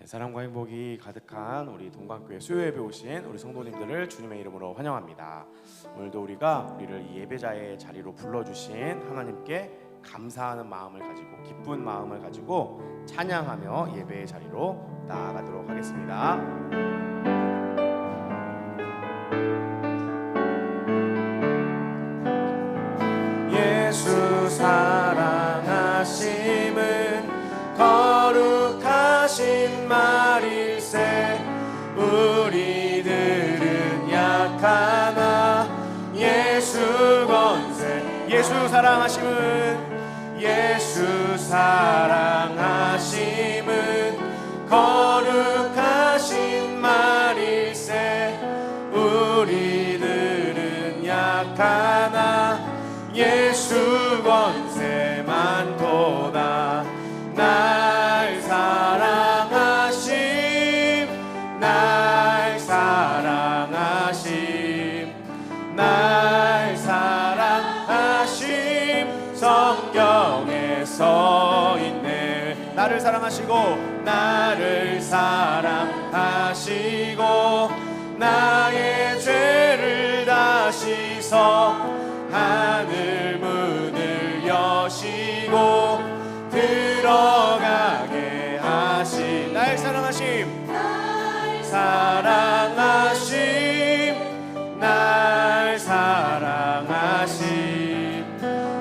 사랑과 행복이 가득한 우리 동관교회 수요예배 오신 우리 성도님들을 주님의 이름으로 환영합니다. 오늘도 우리를 이 예배자의 자리로 불러주신 하나님께 감사하는 마음을 가지고, 기쁜 마음을 가지고 찬양하며 예배의 자리로 나아가도록 하겠습니다. 예수 사랑하심은 거룩하신 말일세. 우리들은 약하나 예수 권세. 예수 사랑하심은 거룩하신 말일세. 우리들은 약하나 예수 권세 많도다. 날 사랑하심, 날 사랑하심, 날 사랑하심. 성경에 써있네. 나를 사랑하시고, 나를 사랑하시고, 나의 죄를 다 씻어 하늘 문을 여시고 들어가게 하신. 날 사랑하심, 날 사랑하심, 날 사랑하심,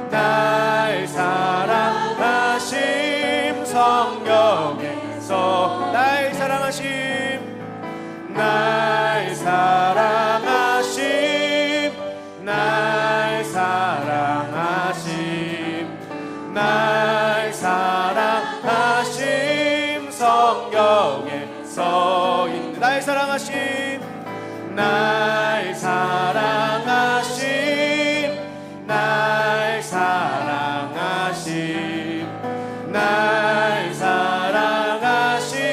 날 사랑하심. 성경에서 날 사랑하심, 날 사랑하심, 날 사랑하심, 날 사랑하심. 성경에 써있는 날 사랑하심, 날 사랑하심, 날 사랑하심, 날 사랑하심.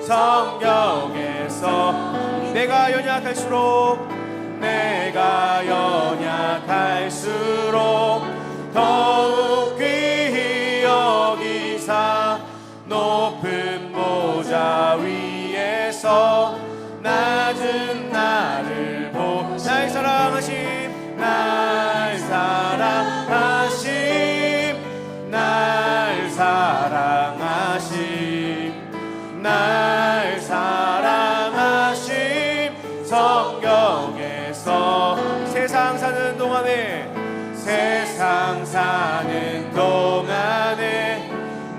성경에서 내가 연약할수록 더욱 귀히 여기사 높은 보좌 위에서 낮은 나를 날 사랑하심, 날 사랑하심, 날 사랑하심, 날 사랑하심. 성경에서 세상 사는 동안에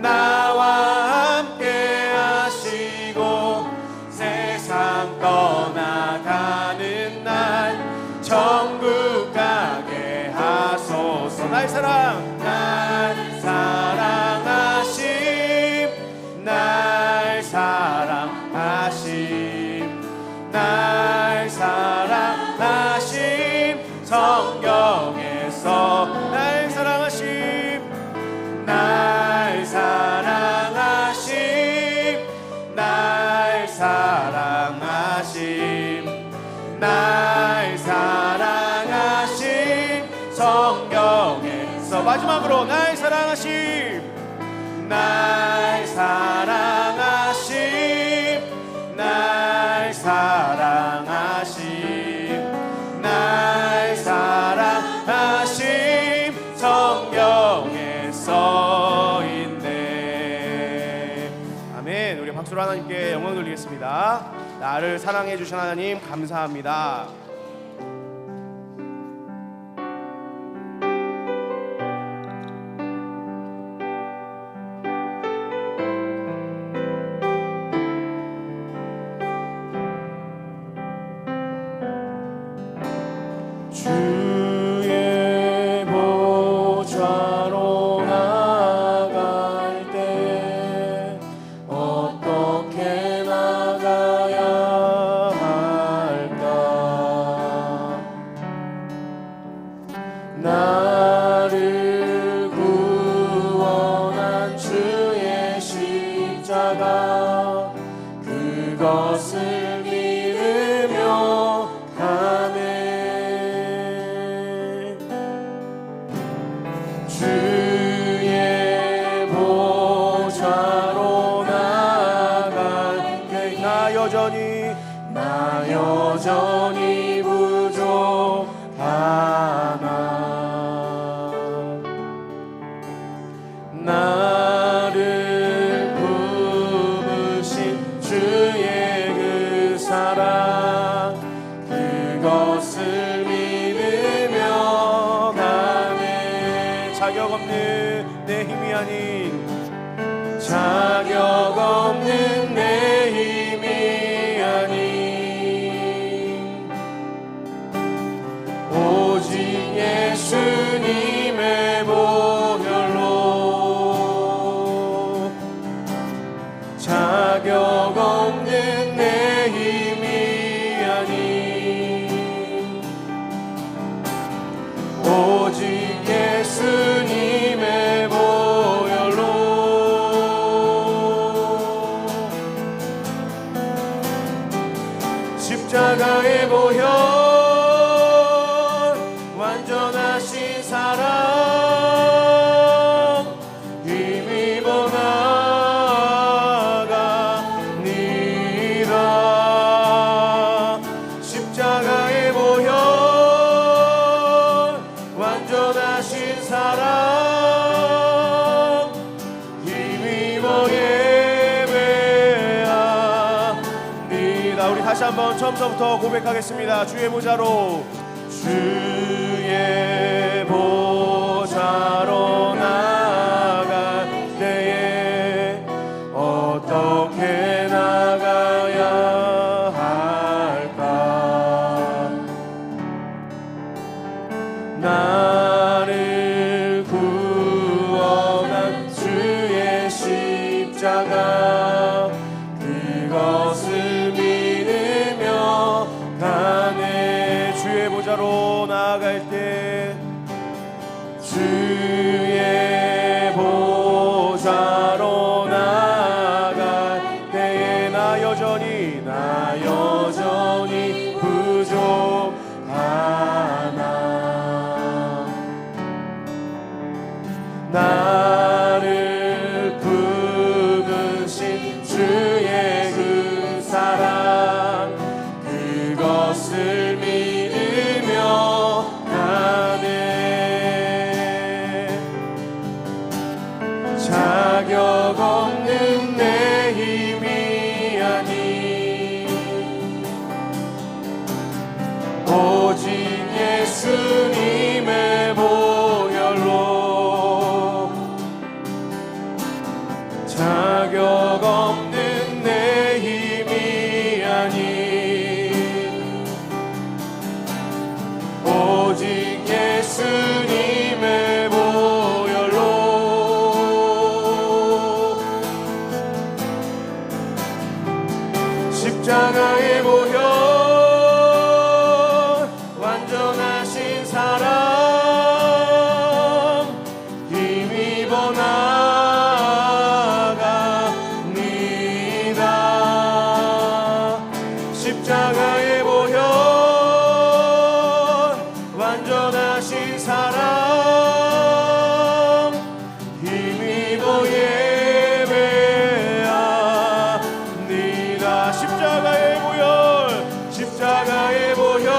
나와 함께 하시고 세상 떠나가는 날 천국 가게 하소서. 날 사랑하심, 날 사랑하심, 날 사랑하심. 성경에서 날 사랑하심, 날 사랑하심, 날 사랑하심, 날 사랑하심. 성경에서 마지막으로 날 사랑하심, 날 사랑하심, 날 사랑하심, 날 사랑하심. 성경에 써있네. 아멘. 우리 박수로 하나님께 영광 돌리겠습니다. 나를 사랑해 주신 하나님 감사합니다. 주의 보좌로 나갈 때 어떻게 나가야 할까? 나를 구원한 주의 십자가 그것을 믿으며 가네. 주의 보좌로 나갈 자격 없는 내 힘이 아닌 자격 없는 내 힘이 아닌 오직 예수님의 보혈로 자격 없는 내 힘이 아닌 오직 예수님의 보혈로 십자가의 보혈 완전하신 사랑 힘입어 나아갑니다. 십자가의 보혈 완전하신 사랑 힘입어 예배합니다. 우리 다시 한번 처음서부터 고백하겠습니다. 주의 보좌로 주의 보좌로 나아갈 때에 어떻게 나가야 할까? 나를 구원한 주의 십자가 그것을 믿으며 가네. 주의 보좌로 나아갈 때 주의 보좌로 나아갈 때에 나 여전히 부족하나 나를 부르신 주의 그 사랑 그것을 믿으며 가네. 자격 없는 내 힘이 아닌 오직 예수님의 보혈로 자격 없는 내 힘이 아닌 오직 예수님의 보혈로 십자가의 보혈 완전하신 사랑 힘입어 나아갑니다. 십자가의 보혈 완전하신 사랑 힘입어 예배합니다. 십자가의 보혈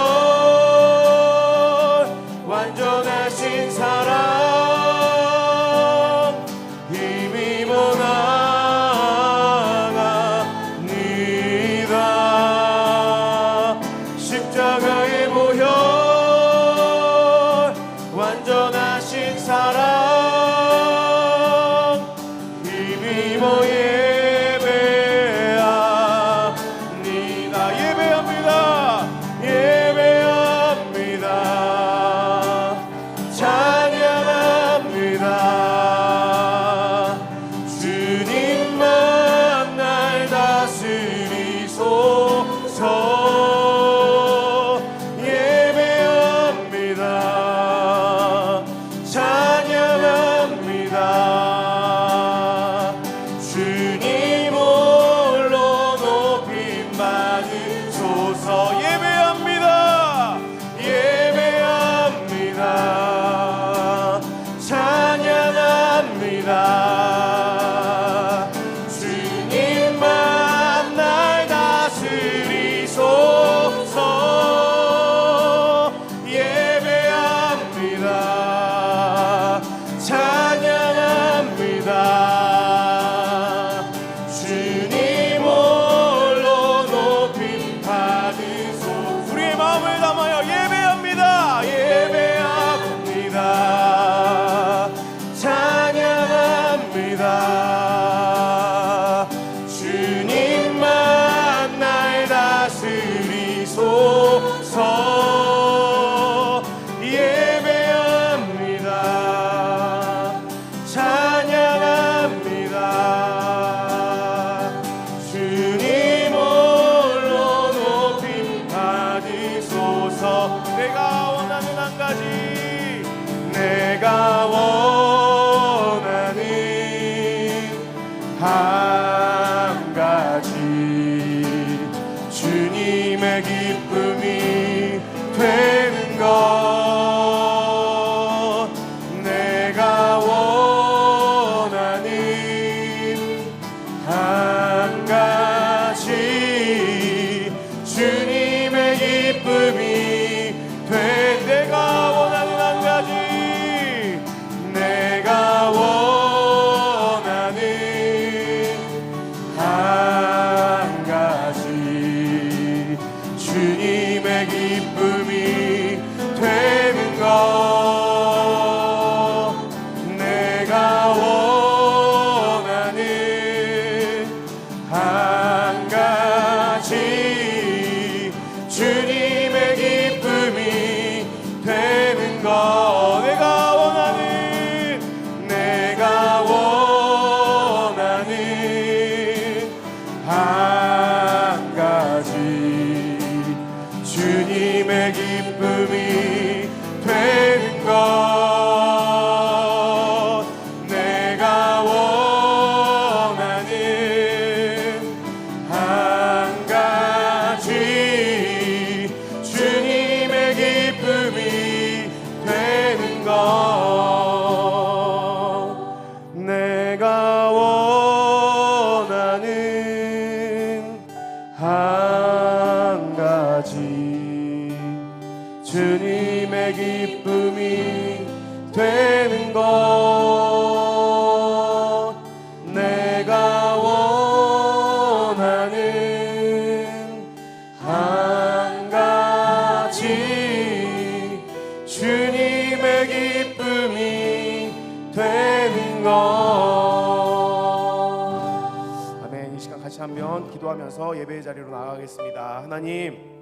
주님의 기쁨이 되는 것, 내가 원하는 한 가지 주님의 기쁨이 되는 것. 아멘. 이 시간 같이 한번 기도하면서 예배의 자리로 나가겠습니다. 하나님,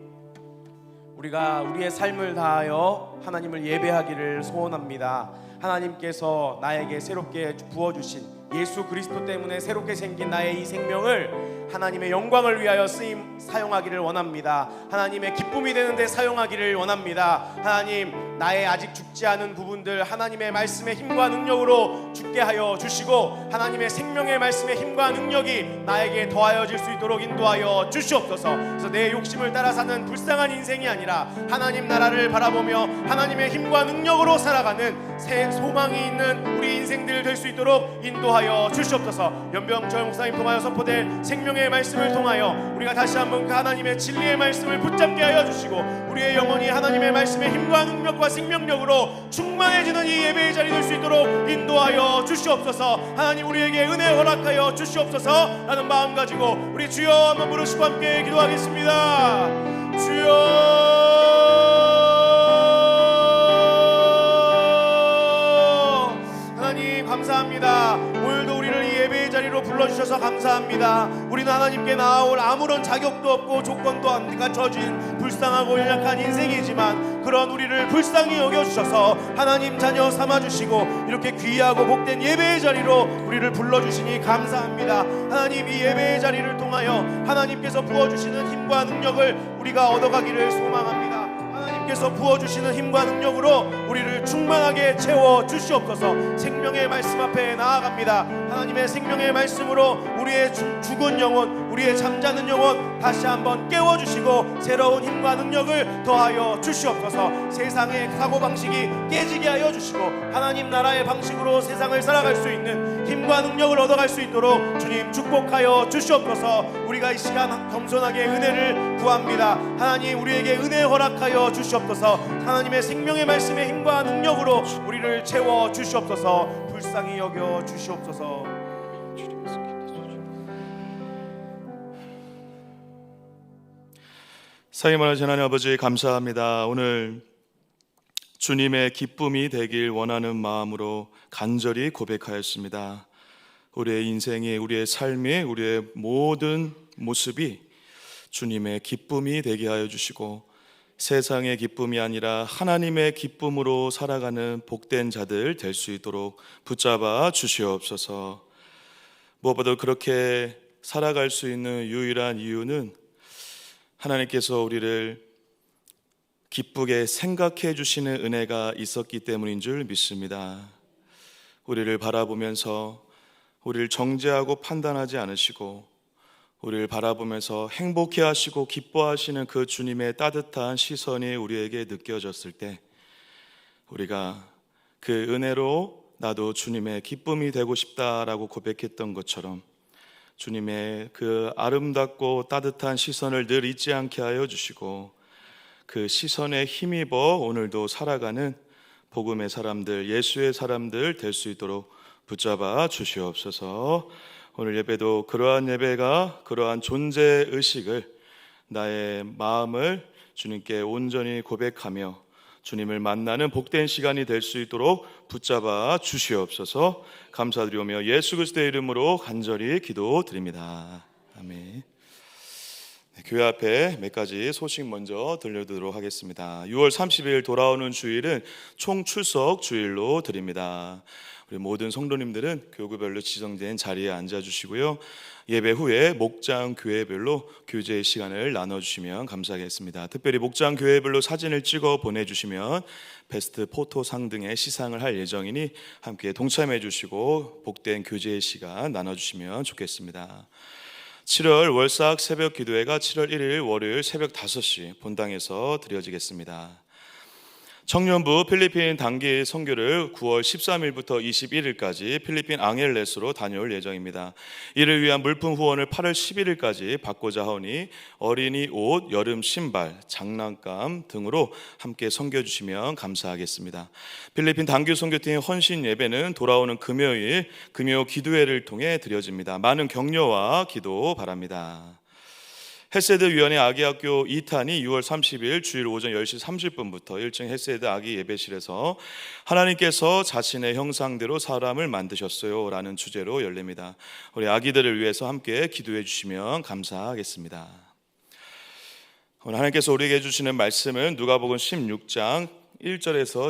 우리가 우리의 삶을 다하여 하나님을 예배하기를 소원합니다. 하나님께서 나에게 새롭게 부어주신 예수 그리스도 때문에 새롭게 생긴 나의 이 생명을 하나님의 영광을 위하여 사용하기를 원합니다. 하나님의 기쁨이 되는데 사용하기를 원합니다. 하나님, 나의 아직 죽지 않은 부분들 하나님의 말씀의 힘과 능력으로 죽게 하여 주시고, 하나님의 생명의 말씀의 힘과 능력이 나에게 더하여질 수 있도록 인도하여 주시옵소서. 그래서 내 욕심을 따라 사는 불쌍한 인생이 아니라 하나님 나라를 바라보며 하나님의 힘과 능력으로 살아가는 새 소망이 있는 우리 인생들 될 수 있도록 인도하여 주시옵소서. 연병철 목사님 통하여 선포될 생명의 말씀을 통하여 우리가 다시 한번 그 하나님의 진리의 말씀을 붙잡게 하여 주시고, 우리의 영혼이 하나님의 말씀의 힘과 능력과 생명력으로 충만해지는 이 예배의 자리 될 수 있도록 인도하여 주시옵소서. 하나님, 우리에게 은혜 허락하여 주시옵소서 라는 마음 가지고 우리 주여 한번 부르시고 함께 기도하겠습니다. 주여, 감사합니다. 오늘도 우리를 이 예배의 자리로 불러주셔서 감사합니다. 우리는 하나님께 나아올 아무런 자격도 없고 조건도 안 갖춰진 불쌍하고 연약한 인생이지만, 그런 우리를 불쌍히 여겨주셔서 하나님 자녀 삼아주시고 이렇게 귀하고 복된 예배의 자리로 우리를 불러주시니 감사합니다. 하나님, 이 예배의 자리를 통하여 하나님께서 부어주시는 힘과 능력을 우리가 얻어가기를 소망합니다. 하나님께서 부어주시는 힘과 능력으로 우리를 충만하게 채워 주시옵소서. 생명의 말씀 앞에 나아갑니다. 하나님의 생명의 말씀으로 우리의 죽은 영혼, 우리의 잠자는 영혼 다시 한번 깨워주시고 새로운 힘과 능력을 더하여 주시옵소서. 세상의 사고방식이 깨지게 하여 주시고 하나님 나라의 방식으로 세상을 살아갈 수 있는 힘과 능력을 얻어갈 수 있도록 주님 축복하여 주시옵소서. 우리가 이 시간 겸손하게 은혜를 구합니다. 하나님, 우리에게 은혜 허락하여 주시옵소서. 하나님의 생명의 말씀의 힘과 능력으로 우리를 채워 주시옵소서. 불쌍히 여겨 주시옵소서. 사랑하는 하나님 아버지, 감사합니다. 오늘 주님의 기쁨이 되길 원하는 마음으로 간절히 고백하였습니다. 우리의 인생이, 우리의 삶이, 우리의 모든 모습이 주님의 기쁨이 되게 하여 주시고, 세상의 기쁨이 아니라 하나님의 기쁨으로 살아가는 복된 자들 될 수 있도록 붙잡아 주시옵소서. 무엇보다 그렇게 살아갈 수 있는 유일한 이유는 하나님께서 우리를 기쁘게 생각해 주시는 은혜가 있었기 때문인 줄 믿습니다. 우리를 바라보면서 우리를 정죄하고 판단하지 않으시고, 우리를 바라보면서 행복해 하시고 기뻐하시는 그 주님의 따뜻한 시선이 우리에게 느껴졌을 때, 우리가 그 은혜로 나도 주님의 기쁨이 되고 싶다라고 고백했던 것처럼 주님의 그 아름답고 따뜻한 시선을 늘 잊지 않게 하여 주시고, 그 시선에 힘입어 오늘도 살아가는 복음의 사람들, 예수의 사람들 될 수 있도록 붙잡아 주시옵소서. 오늘 예배도 그러한 예배가, 그러한 존재의식을, 나의 마음을 주님께 온전히 고백하며 주님을 만나는 복된 시간이 될 수 있도록 붙잡아 주시옵소서. 감사드리오며 예수 그리스도의 이름으로 간절히 기도드립니다. 아멘. 교회 앞에 몇 가지 소식 먼저 들려드리도록 하겠습니다. 6월 30일 돌아오는 주일은 총출석 주일로 드립니다. 우리 모든 성도님들은 교구별로 지정된 자리에 앉아주시고요, 예배 후에 목장 교회별로 교제의 시간을 나눠주시면 감사하겠습니다. 특별히 목장 교회별로 사진을 찍어 보내주시면 베스트 포토상 등의 시상을 할 예정이니 함께 동참해 주시고 복된 교제의 시간 나눠주시면 좋겠습니다. 7월 월삭 새벽 기도회가 7월 1일 월요일 새벽 5시 본당에서 드려지겠습니다. 청년부 필리핀 단기 선교를 9월 13일부터 21일까지 필리핀 앙헬레스로 다녀올 예정입니다. 이를 위한 물품 후원을 8월 11일까지 받고자 하오니 어린이 옷, 여름 신발, 장난감 등으로 함께 섬겨주시면 감사하겠습니다. 필리핀 단기 선교팀 헌신 예배는 돌아오는 금요일 금요 기도회를 통해 드려집니다. 많은 격려와 기도 바랍니다. 헤세드 위원회 아기학교 2탄이 6월 30일 주일 오전 10시 30분부터 1층 헤세드 아기 예배실에서 하나님께서 자신의 형상대로 사람을 만드셨어요 라는 주제로 열립니다. 우리 아기들을 위해서 함께 기도해 주시면 감사하겠습니다. 오늘 하나님께서 우리에게 주시는 말씀은 누가복음 16장 1절에서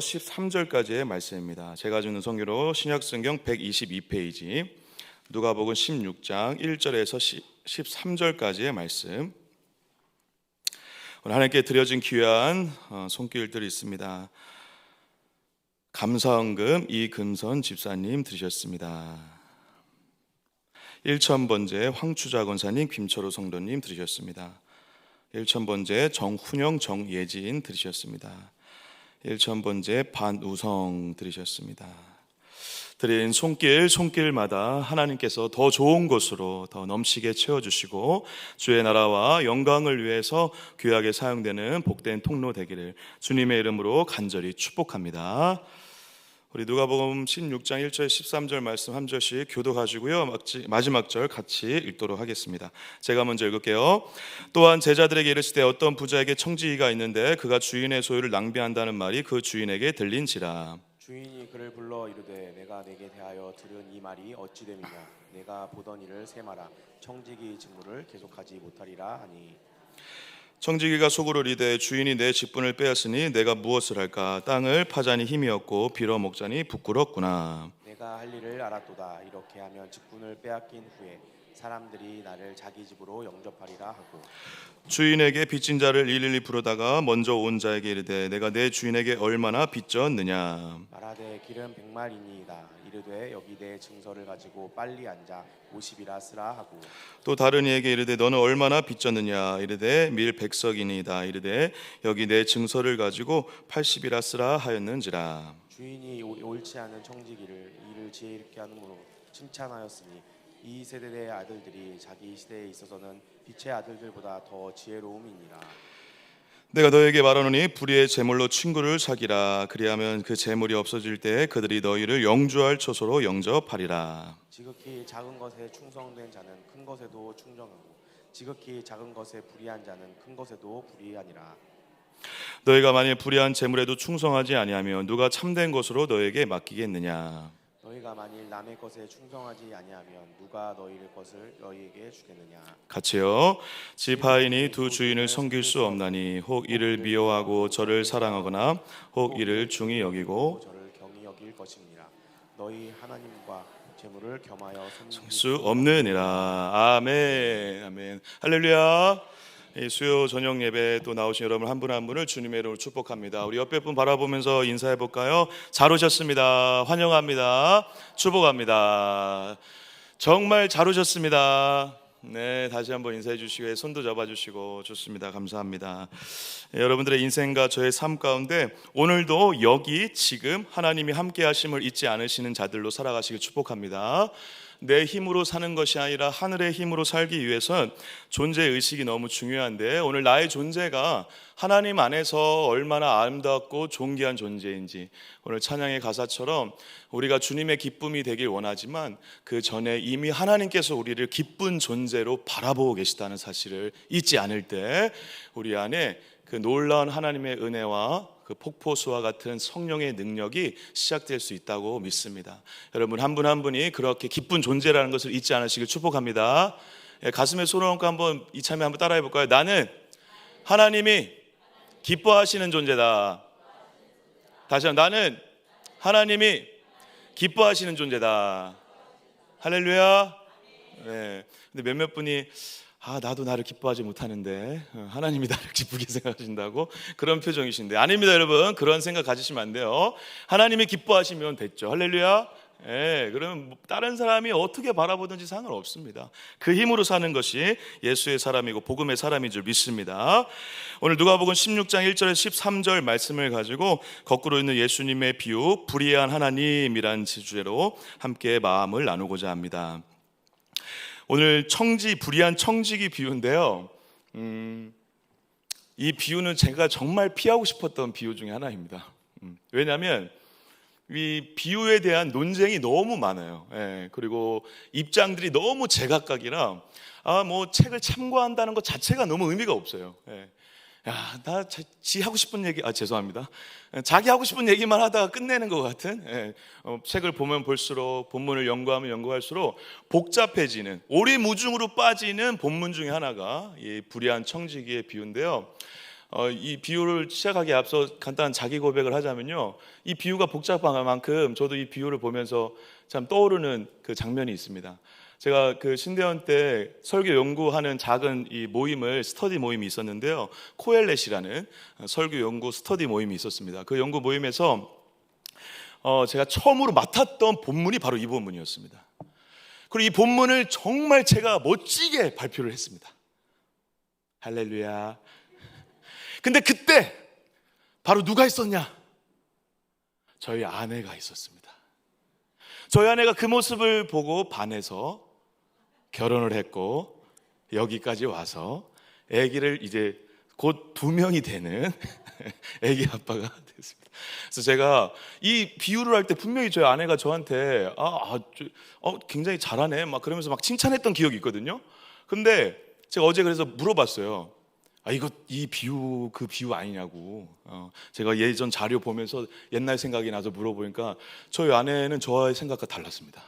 13절까지의 말씀입니다. 제가 주는 성경으로 신약성경 122페이지 누가복음 16장 1절에서 13절까지의 말씀. 오늘 하나님께 드려진 귀한 손길들이 있습니다. 감사헌금 이금선 집사님 드리셨습니다. 1000번째 황추자 권사님 김철호 성도님 드리셨습니다. 1000번째 정훈영 정예진 드리셨습니다. 1000번째 반우성 드리셨습니다. 드린 손길마다 하나님께서 더 좋은 것으로 더 넘치게 채워주시고 주의 나라와 영광을 위해서 귀하게 사용되는 복된 통로 되기를 주님의 이름으로 간절히 축복합니다. 우리 누가복음 16장 1절 13절 말씀 한 절씩 교도하시고요, 마지막 절 같이 읽도록 하겠습니다. 제가 먼저 읽을게요. 또한 제자들에게 이르시되 어떤 부자에게 청지기가 있는데 그가 주인의 소유를 낭비한다는 말이 그 주인에게 들린지라. 주인이 그를 불러 이르되 내가 내게 대하여 들은 이 말이 어찌 됨이냐. 내가 보던 일을 세마라. 청지기 직무를 계속하지 못하리라 하니. 청지기가 속으로 이르되 주인이 내 직분을 빼앗으니 내가 무엇을 할까. 땅을 파자니 힘이 없고 빌어먹자니 부끄럽구나. 내가 할 일을 알았도다. 이렇게 하면 직분을 빼앗긴 후에 사람들이 나를 자기 집으로 영접하리라 하고. 주인에게 빚진 자를 일일이 부르다가 먼저 온 자에게 이르되 내가 내 주인에게 얼마나 빚졌느냐. 말하되 길은 100마리니이다. 이르되 여기 내 증서를 가지고 빨리 앉아 50이라 쓰라 하고. 또 다른 이에게 이르되 너는 얼마나 빚졌느냐. 이르되 밀 100석이니이다. 이르되 여기 내 증서를 가지고 80이라 쓰라 하였는지라. 주인이 옳지 않은 청지기를 일을 지혜롭게 하므로 칭찬하였으니 이 세대의 아들들이 자기 시대에 있어서는 빛의 아들들보다 더 지혜로움이니라. 내가 너에게 말하노니 불의의 제물로 친구를 사기라. 그리하면 그 제물이 없어질 때 그들이 너희를 영주할 처소로 영접하리라. 지극히 작은 것에 충성된 자는 큰 것에도 충성하고 지극히 작은 것에 불의한 자는 큰 것에도 불의하니라. 너희가 만일 불의한 제물에도 충성하지 아니하면 누가 참된 것으로 너에게 맡기겠느냐. 너희가 만일 남의 것에 충성하지 아니하면 누가 너희의 것을 너희에게 주겠느냐. 같이요. 집 하인이 두 주인을 섬길 수 없나니 혹 이를 미워하고 저를 사랑하거나 혹 이를 중히 여기고 저를 경히 여길 것입니다. 너희 하나님과 재물을 겸하여 섬길 수 없느니라. 아멘. 아멘. 할렐루야. 이 수요 저녁 예배 또 나오신 여러분 한 분 한 분을 주님의 이름으로 축복합니다. 우리 옆에 분 바라보면서 인사해 볼까요? 잘 오셨습니다. 환영합니다. 축복합니다. 정말 잘 오셨습니다. 네, 다시 한번 인사해 주시고 손도 잡아 주시고 좋습니다. 감사합니다. 여러분들의 인생과 저의 삶 가운데 오늘도 여기 지금 하나님이 함께 하심을 잊지 않으시는 자들로 살아가시길 축복합니다. 내 힘으로 사는 것이 아니라 하늘의 힘으로 살기 위해선 존재 의식이 너무 중요한데 오늘 나의 존재가 하나님 안에서 얼마나 아름답고 존귀한 존재인지 오늘 찬양의 가사처럼 우리가 주님의 기쁨이 되길 원하지만 그 전에 이미 하나님께서 우리를 기쁜 존재로 바라보고 계시다는 사실을 잊지 않을 때 우리 안에 그 놀라운 하나님의 은혜와 그 폭포수와 같은 성령의 능력이 시작될 수 있다고 믿습니다. 여러분 한 분 한 분이 그렇게 기쁜 존재라는 것을 잊지 않으시길 축복합니다. 가슴에 손을 얹고 한번 이참에 한번 따라해 볼까요? 나는 하나님이 기뻐하시는 존재다. 다시 한번 나는 하나님이 기뻐하시는 존재다. 할렐루야. 네. 근데 몇몇 분이 나도 나를 기뻐하지 못하는데 하나님이 나를 기쁘게 생각하신다고 그런 표정이신데 아닙니다. 여러분 그런 생각 가지시면 안 돼요. 하나님이 기뻐하시면 됐죠. 할렐루야. 예, 그러면 다른 사람이 어떻게 바라보든지 상관없습니다. 그 힘으로 사는 것이 예수의 사람이고 복음의 사람인 줄 믿습니다. 오늘 누가복음 16장 1절에서 13절 말씀을 가지고 거꾸로 있는 예수님의 비유, 불의한 하나님이란 주제로 함께 마음을 나누고자 합니다. 오늘 불의한 청지기 비유인데요. 이 비유는 제가 정말 피하고 싶었던 비유 중에 하나입니다. 왜냐하면 이 비유에 대한 논쟁이 너무 많아요. 예, 그리고 입장들이 너무 제각각이라 뭐 책을 참고한다는 것 자체가 너무 의미가 없어요. 예. 지 하고 싶은 얘기, 죄송합니다. 자기 하고 싶은 얘기만 하다가 끝내는 것 같은, 책을 보면 볼수록, 본문을 연구하면 연구할수록 복잡해지는, 오리무중으로 빠지는 본문 중에 하나가 이 불의한 청지기의 비유인데요. 이 비유를 시작하기에 앞서 간단한 자기 고백을 하자면요, 이 비유가 복잡한 만큼 저도 이 비유를 보면서 참 떠오르는 그 장면이 있습니다. 제가 그 신대원 때 설교 연구하는 작은 이 모임을, 스터디 모임이 있었는데요, 코엘렛이라는 설교 연구 스터디 모임이 있었습니다. 그 연구 모임에서 제가 처음으로 맡았던 본문이 바로 이 본문이었습니다. 그리고 이 본문을 정말 제가 멋지게 발표를 했습니다. 할렐루야. 근데 그때 바로 누가 있었냐? 저희 아내가 있었습니다. 저희 아내가 그 모습을 보고 반해서 결혼을 했고 여기까지 와서 아기를 이제 곧 2명이 되는 아기 아빠가 됐습니다. 그래서 제가 이 비유를 할 때 분명히 저희 아내가 저한테 굉장히 잘하네 막 그러면서 막 칭찬했던 기억이 있거든요. 근데 제가 어제 그래서 물어봤어요. 이 비유 그 비유 아니냐고. 제가 예전 자료 보면서 옛날 생각이 나서 물어보니까 저희 아내는 저의 생각과 달랐습니다.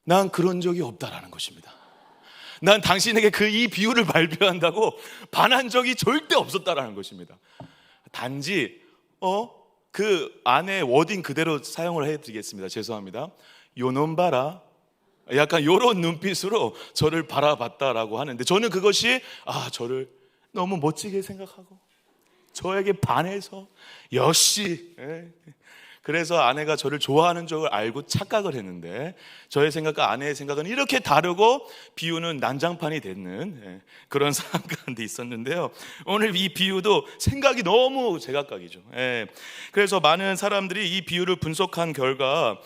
난 그런 적이 없다라는 것입니다. 난 당신에게 이 비유를 발표한다고 반한 적이 절대 없었다라는 것입니다. 단지 그 안에 워딩 그대로 사용을 해드리겠습니다. 죄송합니다. 요놈 봐라. 약간 이런 눈빛으로 저를 바라봤다라고 하는데, 저는 그것이 저를 너무 멋지게 생각하고 저에게 반해서 역시, 그래서 아내가 저를 좋아하는 줄 알고 착각을 했는데, 저의 생각과 아내의 생각은 이렇게 다르고 비유는 난장판이 되는 그런 상황 가운데 있었는데요. 오늘 이 비유도 생각이 너무 제각각이죠. 그래서 많은 사람들이 이 비유를 분석한 결과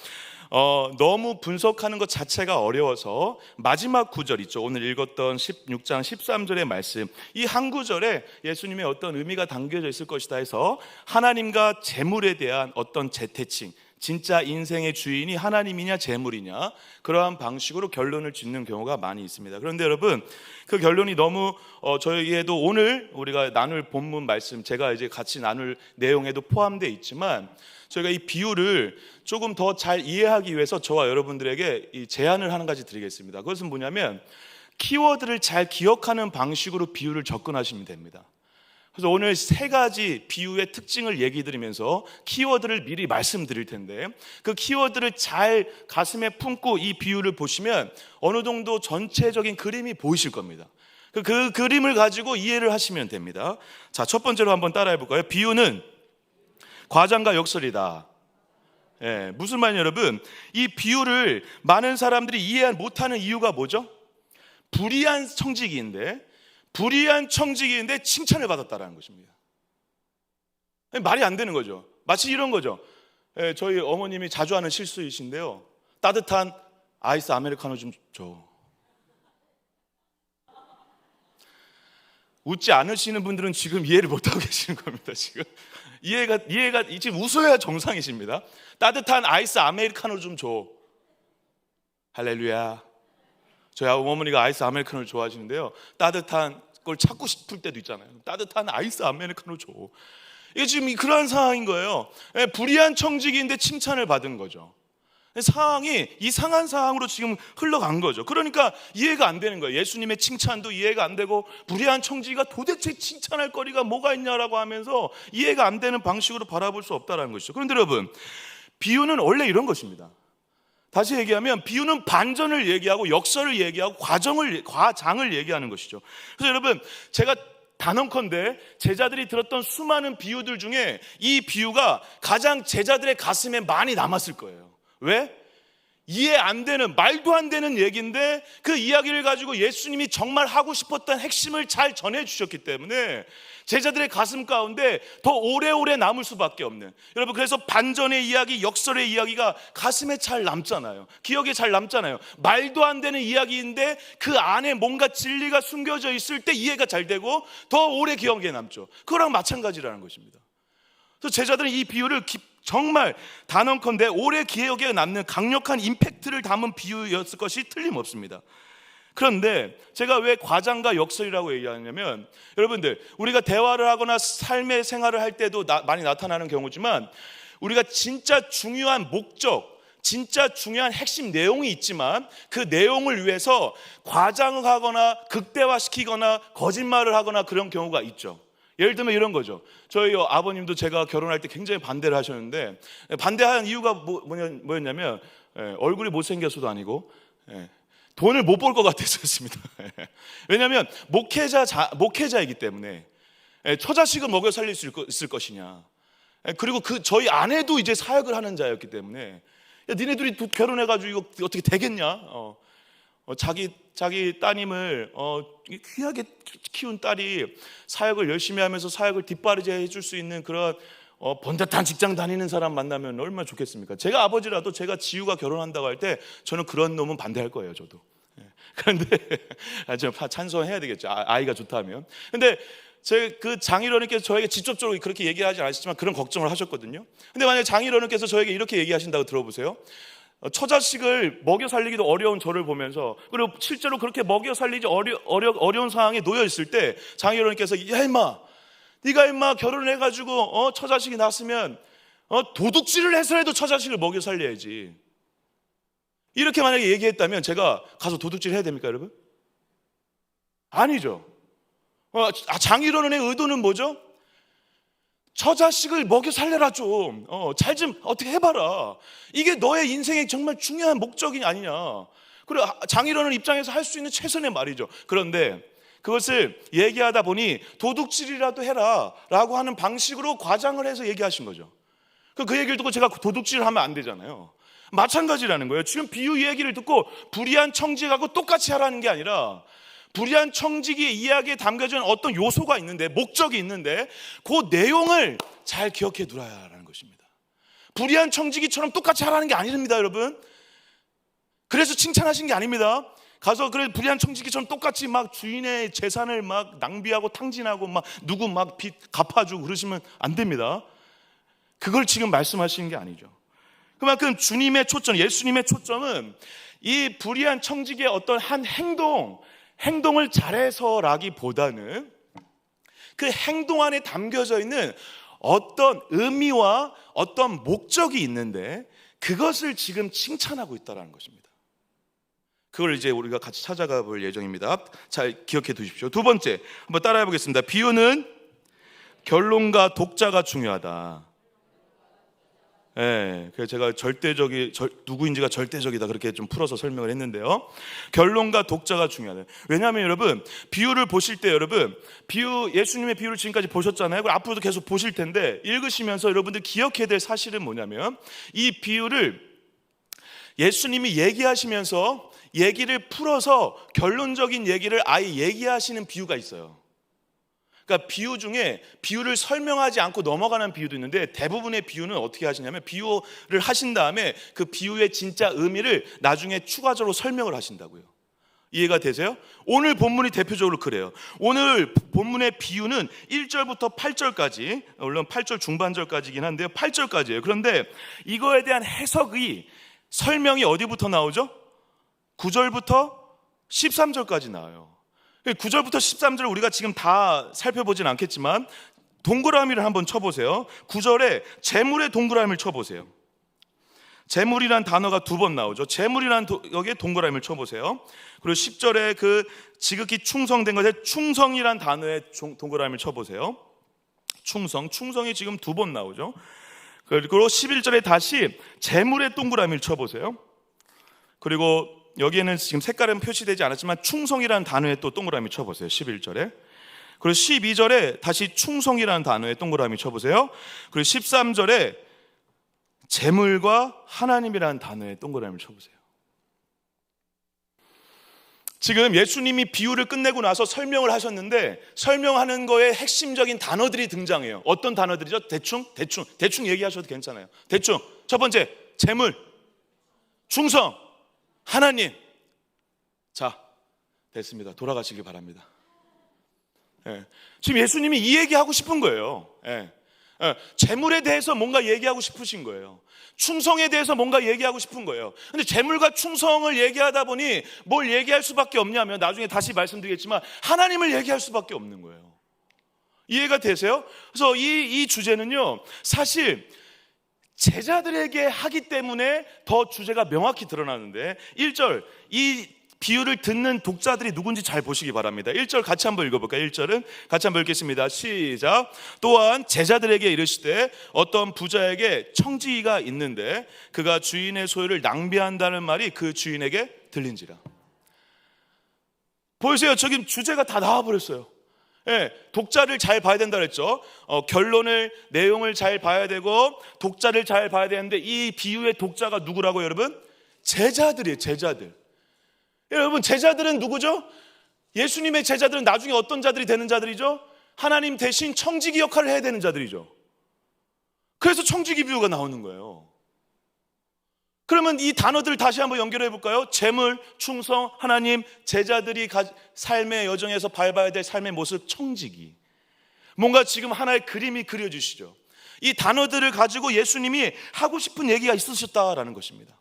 너무 분석하는 것 자체가 어려워서 마지막 구절 있죠. 오늘 읽었던 16장 13절의 말씀, 이 한 구절에 예수님의 어떤 의미가 담겨져 있을 것이다 해서 하나님과 재물에 대한 어떤 재태칭, 진짜 인생의 주인이 하나님이냐 재물이냐, 그러한 방식으로 결론을 짓는 경우가 많이 있습니다. 그런데 여러분, 그 결론이 너무 저에게도 오늘 우리가 나눌 본문 말씀, 제가 이제 같이 나눌 내용에도 포함되어 있지만, 저희가 이 비유를 조금 더 잘 이해하기 위해서 저와 여러분들에게 이 제안을 한 가지 드리겠습니다. 그것은 뭐냐면, 키워드를 잘 기억하는 방식으로 비유를 접근하시면 됩니다. 그래서 오늘 3가지 비유의 특징을 얘기 드리면서 키워드를 미리 말씀드릴 텐데, 그 키워드를 잘 가슴에 품고 이 비유를 보시면 어느 정도 전체적인 그림이 보이실 겁니다. 그 그림을 가지고 이해를 하시면 됩니다. 자, 첫 번째로 한번 따라해 볼까요? 비유는 과장과 역설이다. 무슨 말이냐 여러분, 이 비유를 많은 사람들이 이해 못하는 이유가 뭐죠? 불의한 청지기인데 칭찬을 받았다라는 것입니다. 말이 안 되는 거죠. 마치 이런 거죠. 저희 어머님이 자주 하는 실수이신데요, 따뜻한 아이스 아메리카노 좀 줘. 웃지 않으시는 분들은 지금 이해를 못하고 계시는 겁니다. 지금 이해가 지금 웃어야 정상이십니다. 따뜻한 아이스 아메리카노 좀 줘. 할렐루야. 저희 어머니가 아이스 아메리카노를 좋아하시는데요, 따뜻한 걸 찾고 싶을 때도 있잖아요. 따뜻한 아이스 아메리카노 줘. 이게 지금 그러한 상황인 거예요. 불의한 청지기인데 칭찬을 받은 거죠. 상황이 이상한 상황으로 지금 흘러간 거죠. 그러니까 이해가 안 되는 거예요. 예수님의 칭찬도 이해가 안 되고, 불의한 청지기가 도대체 칭찬할 거리가 뭐가 있냐라고 하면서 이해가 안 되는 방식으로 바라볼 수 없다는 것이죠. 그런데 여러분, 비유는 원래 이런 것입니다. 다시 얘기하면 비유는 반전을 얘기하고 역설을 얘기하고 과장을 얘기하는 것이죠. 그래서 여러분, 제가 단언컨대 제자들이 들었던 수많은 비유들 중에 이 비유가 가장 제자들의 가슴에 많이 남았을 거예요. 왜? 이해 안 되는, 말도 안 되는 얘기인데 그 이야기를 가지고 예수님이 정말 하고 싶었던 핵심을 잘 전해주셨기 때문에 제자들의 가슴 가운데 더 오래오래 남을 수밖에 없는, 여러분, 그래서 반전의 이야기, 역설의 이야기가 가슴에 잘 남잖아요. 기억에 잘 남잖아요. 말도 안 되는 이야기인데 그 안에 뭔가 진리가 숨겨져 있을 때 이해가 잘 되고 더 오래 기억에 남죠. 그거랑 마찬가지라는 것입니다. 그래서 제자들은 이 비유를 정말 단언컨대 오래 기억에 남는 강력한 임팩트를 담은 비유였을 것이 틀림없습니다. 그런데 제가 왜 과장과 역설이라고 얘기하냐면, 여러분들, 우리가 대화를 하거나 삶의 생활을 할 때도 많이 나타나는 경우지만 우리가 진짜 중요한 목적, 진짜 중요한 핵심 내용이 있지만 그 내용을 위해서 과장을 하거나 극대화시키거나 거짓말을 하거나 그런 경우가 있죠. 예를 들면 이런 거죠. 저희 아버님도 제가 결혼할 때 굉장히 반대를 하셨는데, 반대한 이유가 뭐였냐면 얼굴이 못생겨서도 아니고 돈을 못 벌 것 같았었습니다. 왜냐하면 목회자이기 때문에 처자식을 먹여 살릴 수 있을 것이냐, 그리고 저희 아내도 이제 사역을 하는 자였기 때문에, 야, 니네들이 결혼해가지고 이거 어떻게 되겠냐, 자기 따님을 귀하게 키운 딸이 사역을 열심히 하면서 사역을 뒷바라지 해줄 수 있는 그런 번듯한 직장 다니는 사람 만나면 얼마나 좋겠습니까? 제가 아버지라도 제가 지우가 결혼한다고 할 때 저는 그런 놈은 반대할 거예요, 저도. 그런데 찬성해야 되겠죠, 아이가 좋다면. 근데 그 장인어른께서 저에게 직접적으로 그렇게 얘기하지 않으시지만 그런 걱정을 하셨거든요. 근데 만약에 장인어른께서 저에게 이렇게 얘기하신다고 들어보세요. 처자식을 먹여 살리기도 어려운 저를 보면서, 그리고 실제로 그렇게 먹여 살리기 어려운 상황에 놓여 있을 때 장인어른께서, 야 임마, 네가 임마 결혼을 해가지고 처자식이 낳았으면 도둑질을 해서라도 처자식을 먹여 살려야지, 이렇게 만약에 얘기했다면 제가 가서 도둑질 해야 됩니까, 여러분? 아니죠. 장인어른의 의도는 뭐죠? 처자식을 먹여 살려라, 좀 잘 좀 어떻게 해봐라, 이게 너의 인생의 정말 중요한 목적이 아니냐. 그리고 장인어른 입장에서 할 수 있는 최선의 말이죠. 그런데 그것을 얘기하다 보니 도둑질이라도 해라 라고 하는 방식으로 과장을 해서 얘기하신 거죠. 그 얘기를 듣고 제가 도둑질을 하면 안 되잖아요. 마찬가지라는 거예요. 지금 비유 얘기를 듣고 불의한 청직하고 똑같이 하라는 게 아니라, 불의한 청지기의 이야기에 담겨진 어떤 요소가 있는데, 목적이 있는데 그 내용을 잘 기억해 두라라는 것입니다. 불의한 청지기처럼 똑같이 하라는 게 아닙니다, 여러분. 그래서 칭찬하신 게 아닙니다. 가서 그래 불의한 청지기처럼 똑같이 막 주인의 재산을 막 낭비하고 탕진하고 막 누구 막 빚 갚아주고 그러시면 안 됩니다. 그걸 지금 말씀하시는 게 아니죠. 그만큼 주님의 초점, 예수님의 초점은 이 불의한 청지기의 어떤 한 행동을 잘해서라기보다는 그 행동 안에 담겨져 있는 어떤 의미와 어떤 목적이 있는데 그것을 지금 칭찬하고 있다는 것입니다. 그걸 이제 우리가 같이 찾아가 볼 예정입니다. 잘 기억해 두십시오. 두 번째, 한번 따라해 보겠습니다. 비유는 결론과 독자가 중요하다. 예, 그래서 제가 누구인지가 절대적이다 그렇게 좀 풀어서 설명을 했는데요. 결론과 독자가 중요하다. 왜냐하면 여러분, 비유를 보실 때 예수님의 비유를 지금까지 보셨잖아요. 그리고 앞으로도 계속 보실 텐데 읽으시면서 여러분들 기억해야 될 사실은 뭐냐면, 이 비유를 예수님이 얘기하시면서 얘기를 풀어서 결론적인 얘기를 아예 얘기하시는 비유가 있어요. 그러니까 비유 중에 비유를 설명하지 않고 넘어가는 비유도 있는데, 대부분의 비유는 어떻게 하시냐면 비유를 하신 다음에 그 비유의 진짜 의미를 나중에 추가적으로 설명을 하신다고요. 이해가 되세요? 오늘 본문이 대표적으로 그래요. 오늘 본문의 비유는 1절부터 8절까지, 물론 8절 중반절까지긴 한데요, 8절까지예요. 그런데 이거에 대한 해석이, 설명이 어디부터 나오죠? 9절부터 13절까지 나와요. 9절부터 13절 우리가 지금 다 살펴보진 않겠지만 동그라미를 한번 쳐보세요. 9절에 재물의 동그라미를 쳐보세요. 재물이란 단어가 두 번 나오죠. 재물이란 여기에 동그라미를 쳐보세요. 그리고 10절에 그 지극히 충성된 것에 충성이란 단어에 동그라미를 쳐보세요. 충성이 지금 두 번 나오죠. 그리고 11절에 다시 재물의 동그라미를 쳐보세요. 그리고 여기에는 지금 색깔은 표시되지 않았지만 충성이라는 단어에 또 동그라미 쳐보세요. 11절에. 그리고 12절에 다시 충성이라는 단어에 동그라미 쳐보세요. 그리고 13절에 재물과 하나님이라는 단어에 동그라미를 쳐보세요. 지금 예수님이 비유를 끝내고 나서 설명을 하셨는데 설명하는 거에 핵심적인 단어들이 등장해요. 어떤 단어들이죠? 대충 얘기하셔도 괜찮아요. 대충. 첫 번째, 재물, 충성, 하나님. 자, 됐습니다. 돌아가시길 바랍니다. 지금 예수님이 이 얘기하고 싶은 거예요. 재물에 대해서 뭔가 얘기하고 싶으신 거예요. 충성에 대해서 뭔가 얘기하고 싶은 거예요. 근데 재물과 충성을 얘기하다 보니 뭘 얘기할 수밖에 없냐면, 나중에 다시 말씀드리겠지만 하나님을 얘기할 수밖에 없는 거예요. 이해가 되세요? 그래서 이 주제는요, 사실 제자들에게 하기 때문에 더 주제가 명확히 드러나는데, 1절, 이 비유를 듣는 독자들이 누군지 잘 보시기 바랍니다. 1절 같이 한번 읽어볼까요? 1절은 같이 한번 읽겠습니다. 시작. 또한 제자들에게 이르시되 어떤 부자에게 청지기가 있는데 그가 주인의 소유를 낭비한다는 말이 그 주인에게 들린지라. 보이세요? 저기 주제가 다 나와버렸어요. 독자를 잘 봐야 된다 그랬죠. 결론을, 내용을 잘 봐야 되고 독자를 잘 봐야 되는데, 이 비유의 독자가 누구라고요, 여러분? 제자들이에요. 제자들. 여러분, 제자들은 누구죠? 예수님의 제자들은 나중에 어떤 자들이 되는 자들이죠? 하나님 대신 청지기 역할을 해야 되는 자들이죠. 그래서 청지기 비유가 나오는 거예요. 그러면 이 단어들 다시 한번 연결해 볼까요? 재물, 충성, 하나님, 제자들이 삶의 여정에서 밟아야 될 삶의 모습, 청지기. 뭔가 지금 하나의 그림이 그려지시죠. 이 단어들을 가지고 예수님이 하고 싶은 얘기가 있으셨다라는 것입니다.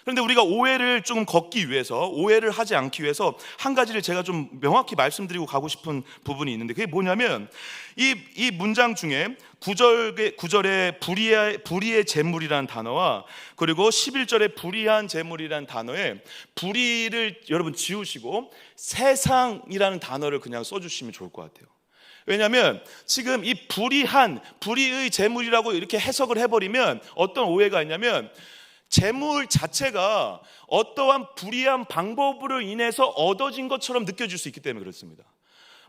그런데 우리가 오해를 좀 걷기 위해서, 오해를 하지 않기 위해서 한 가지를 제가 좀 명확히 말씀드리고 가고 싶은 부분이 있는데, 그게 뭐냐면 이 문장 중에 9절에 불의의 재물이라는 단어와 그리고 11절에 불의한 재물이라는 단어에 불의를 여러분 지우시고 세상이라는 단어를 그냥 써주시면 좋을 것 같아요. 왜냐하면 지금 이 불의의 재물이라고 이렇게 해석을 해버리면 어떤 오해가 있냐면, 재물 자체가 어떠한 불의한 방법으로 인해서 얻어진 것처럼 느껴질 수 있기 때문에 그렇습니다.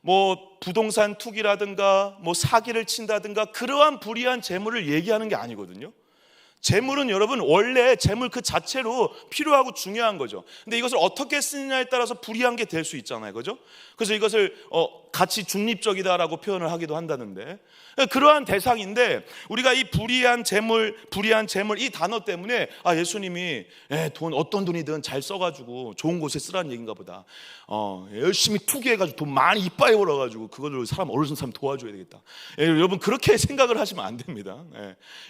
뭐 부동산 투기라든가 뭐 사기를 친다든가 그러한 불의한 재물을 얘기하는 게 아니거든요. 재물은 여러분 원래 재물 그 자체로 필요하고 중요한 거죠. 근데 이것을 어떻게 쓰느냐에 따라서 불의한 게 될 수 있잖아요, 그죠? 그래서 이것을 가치 중립적이다라고 표현을 하기도 한다는데, 그러한 대상인데 우리가 이 불의한 재물 이 단어 때문에 예수님이 어떤 돈이든 잘 써가지고 좋은 곳에 쓰라는 얘기인가 보다. 열심히 투기해가지고 돈 많이 이빠이 벌어가지고 그걸로 어르신 사람 도와줘야 되겠다. 여러분 그렇게 생각을 하시면 안 됩니다.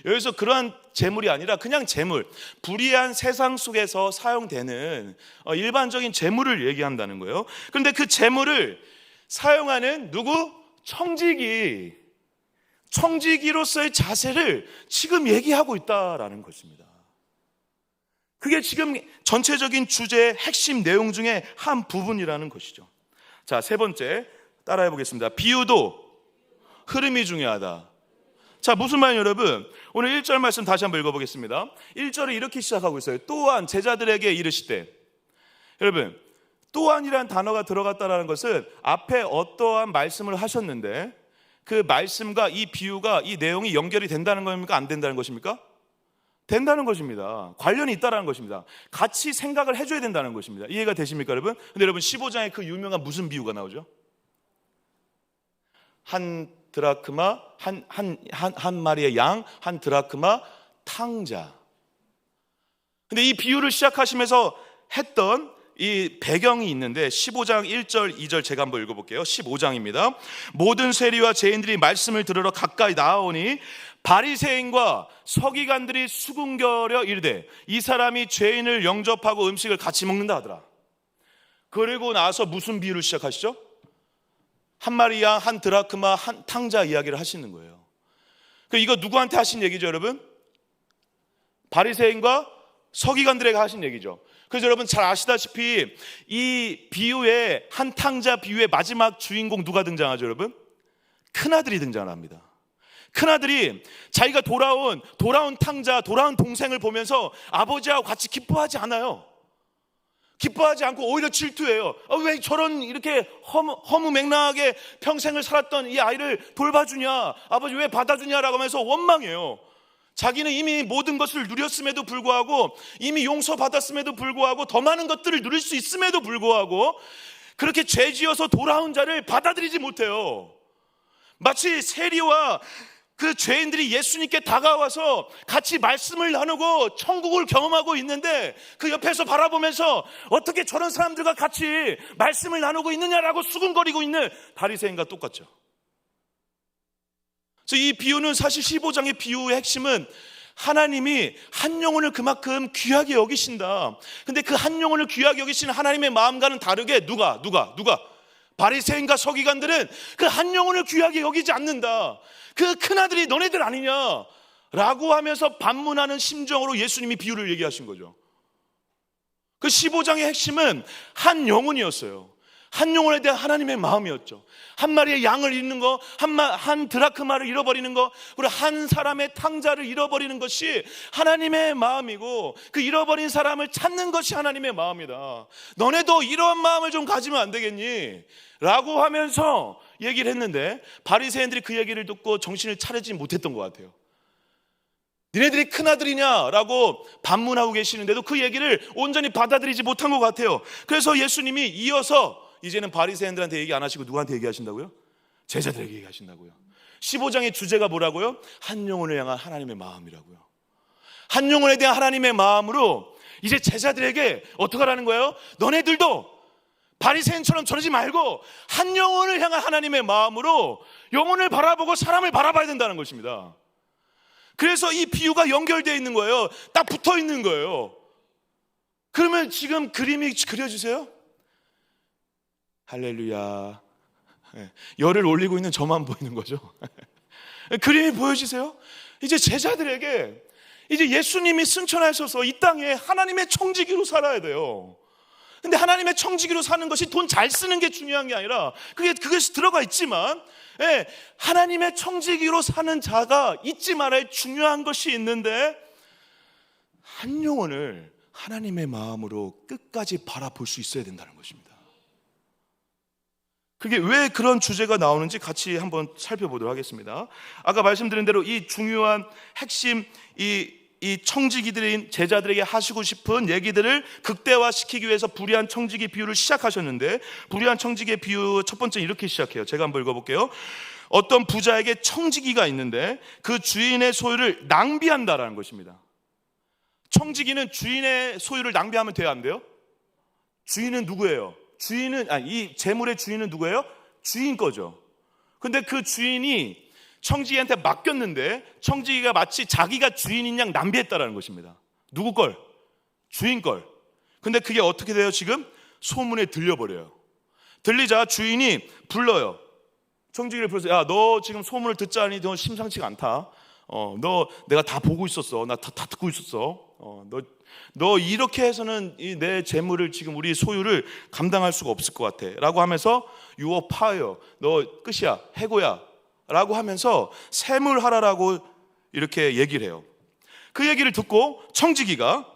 여기서 그러한 재물이 아니라 그냥 재물, 불의한 세상 속에서 사용되는 일반적인 재물을 얘기한다는 거예요. 그런데 그 재물을 사용하는 누구? 청지기로서의 자세를 지금 얘기하고 있다라는 것입니다. 그게 지금 전체적인 주제의 핵심 내용 중에 한 부분이라는 것이죠. 자, 세 번째 따라해 보겠습니다. 비유도 흐름이 중요하다. 자, 무슨 말이에요, 여러분? 오늘 1절 말씀 다시 한번 읽어보겠습니다. 1절을 이렇게 시작하고 있어요. 또한 제자들에게 이르시되. 여러분, 또한이라는 단어가 들어갔다는 것은 앞에 어떠한 말씀을 하셨는데 그 말씀과 이 비유가, 이 내용이 연결이 된다는 겁니까? 안 된다는 것입니까? 된다는 것입니다. 관련이 있다는 것입니다. 같이 생각을 해줘야 된다는 것입니다. 이해가 되십니까, 여러분? 근데 여러분 15장에 그 유명한 무슨 비유가 나오죠? 한 드라크마, 한 마리의 양, 한 드라크마 탕자. 근데 이 비유를 시작하시면서 했던 이 배경이 있는데 15장 1절 2절 제가 한번 읽어볼게요. 15장입니다. 모든 세리와 죄인들이 말씀을 들으러 가까이 나아오니 바리새인과 서기관들이 수군거려 이르되 이 사람이 죄인을 영접하고 음식을 같이 먹는다 하더라. 그리고 나서 무슨 비유를 시작하시죠? 한 마리 양, 한 드라크마, 한 탕자 이야기를 하시는 거예요. 이거 누구한테 하신 얘기죠, 여러분? 바리새인과 서기관들에게 하신 얘기죠. 그래서 여러분 잘 아시다시피 이 비유의 한 탕자 비유의 마지막 주인공 누가 등장하죠, 여러분? 큰아들이 등장을 합니다. 큰아들이 자기가 돌아온 탕자, 돌아온 동생을 보면서 아버지하고 같이 기뻐하지 않아요. 기뻐하지 않고 오히려 질투해요. 왜 저런 이렇게 허무맹랑하게 평생을 살았던 이 아이를 돌봐주냐, 아버지 왜 받아주냐라고 하면서 원망해요. 자기는 이미 모든 것을 누렸음에도 불구하고, 이미 용서받았음에도 불구하고, 더 많은 것들을 누릴 수 있음에도 불구하고 그렇게 죄지어서 돌아온 자를 받아들이지 못해요. 마치 세리와 그 죄인들이 예수님께 다가와서 같이 말씀을 나누고 천국을 경험하고 있는데 그 옆에서 바라보면서 어떻게 저런 사람들과 같이 말씀을 나누고 있느냐라고 수군거리고 있는 바리새인과 똑같죠. 그래서 이 비유는 사실 15장의 비유의 핵심은 하나님이 한 영혼을 그만큼 귀하게 여기신다. 근데 그 한 영혼을 귀하게 여기시는 하나님의 마음과는 다르게 누가 바리새인과 서기관들은 그 한 영혼을 귀하게 여기지 않는다. 그 큰아들이 너네들 아니냐라고 하면서 반문하는 심정으로 예수님이 비유를 얘기하신 거죠. 그 15장의 핵심은 한 영혼이었어요. 한 영혼에 대한 하나님의 마음이었죠. 한 마리의 양을 잃는 거, 한 드라크마를 잃어버리는 거, 그리고 한 사람의 탕자를 잃어버리는 것이 하나님의 마음이고, 그 잃어버린 사람을 찾는 것이 하나님의 마음이다. 너네도 이런 마음을 좀 가지면 안 되겠니? 라고 하면서 얘기를 했는데 바리새인들이 그 얘기를 듣고 정신을 차리지 못했던 것 같아요. 니네들이 큰아들이냐? 라고 반문하고 계시는데도 그 얘기를 온전히 받아들이지 못한 것 같아요. 그래서 예수님이 이어서 이제는 바리새인들한테 얘기 안 하시고 누구한테 얘기하신다고요? 제자들에게 얘기하신다고요. 15장의 주제가 뭐라고요? 한 영혼을 향한 하나님의 마음이라고요. 한 영혼에 대한 하나님의 마음으로 이제 제자들에게 어떻게 하라는 거예요? 너네들도 바리새인처럼 저러지 말고 한 영혼을 향한 하나님의 마음으로 영혼을 바라보고 사람을 바라봐야 된다는 것입니다. 그래서 이 비유가 연결되어 있는 거예요. 딱 붙어 있는 거예요. 그러면 지금 그림이 그려주세요. 할렐루야. 열을 올리고 있는 저만 보이는 거죠. 그림이 보여주세요. 이제 제자들에게 이제 예수님이 승천하셔서 이 땅에 하나님의 청지기로 살아야 돼요. 근데 하나님의 청지기로 사는 것이 돈 잘 쓰는 게 중요한 게 아니라 그것이 들어가 있지만, 하나님의 청지기로 사는 자가 잊지 말아야 중요한 것이 있는데 한 영혼을 하나님의 마음으로 끝까지 바라볼 수 있어야 된다는 것입니다. 그게 왜 그런 주제가 나오는지 같이 한번 살펴보도록 하겠습니다. 아까 말씀드린 대로 이 중요한 핵심 이 청지기들인 제자들에게 하시고 싶은 얘기들을 극대화시키기 위해서 불의한 청지기 비유를 시작하셨는데, 불의한 청지기의 비유 첫 번째 이렇게 시작해요. 제가 한번 읽어볼게요. 어떤 부자에게 청지기가 있는데 그 주인의 소유를 낭비한다라는 것입니다. 청지기는 주인의 소유를 낭비하면 돼요, 안 돼요? 주인은 누구예요? 이 재물의 주인은 누구예요? 주인 거죠. 근데 그 주인이 청지기한테 맡겼는데 청지기가 마치 자기가 주인인 양 낭비했다라는 것입니다. 누구 걸? 주인 걸. 근데 그게 어떻게 돼요? 지금 소문에 들려버려요. 들리자 주인이 불러요. 청지기를 불러서, 야, 너 지금 소문을 듣자니 너 심상치가 않다. 너 내가 다 보고 있었어. 나 다 듣고 있었어. 너 이렇게 해서는 내 재물을 지금 우리 소유를 감당할 수가 없을 것 같아. 라고 하면서 You are fire. 너 끝이야. 해고야. 라고 하면서 세물하라라고 이렇게 얘기를 해요. 그 얘기를 듣고 청지기가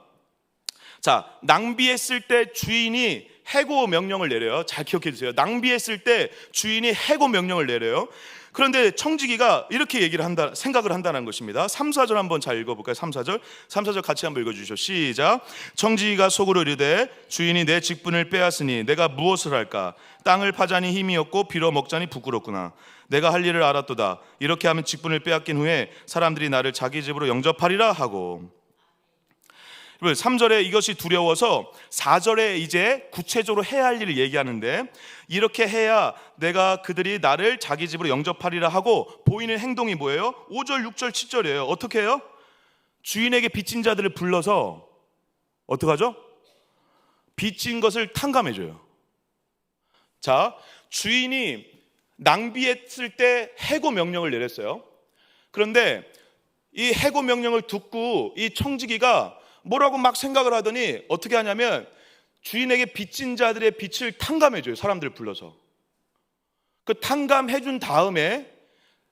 낭비했을 때 주인이 해고 명령을 내려요. 잘 기억해 주세요. 낭비했을 때 주인이 해고 명령을 내려요. 그런데 청지기가 이렇게 생각을 한다는 것입니다. 3, 4절 한번 잘 읽어볼까요? 3, 4절 같이 한번 읽어주시죠. 시작. 청지기가 속으로 이르되 주인이 내 직분을 빼앗으니 내가 무엇을 할까? 땅을 파자니 힘이 없고 빌어 먹자니 부끄럽구나. 내가 할 일을 알았도다. 이렇게 하면 직분을 빼앗긴 후에 사람들이 나를 자기 집으로 영접하리라 하고. 3절에 이것이 두려워서 4절에 이제 구체적으로 해야 할 일을 얘기하는데, 이렇게 해야 내가 그들이 나를 자기 집으로 영접하리라 하고 보이는 행동이 뭐예요? 5절, 6절, 7절이에요. 어떻게 해요? 주인에게 빚진 자들을 불러서 어떻게 하죠? 빚진 것을 탕감해줘요. 주인이 낭비했을 때 해고 명령을 내렸어요. 그런데 이 해고 명령을 듣고 이 청지기가 뭐라고 막 생각을 하더니 어떻게 하냐면 주인에게 빚진 자들의 빚을 탕감해줘요. 사람들을 불러서. 그 탕감해준 다음에,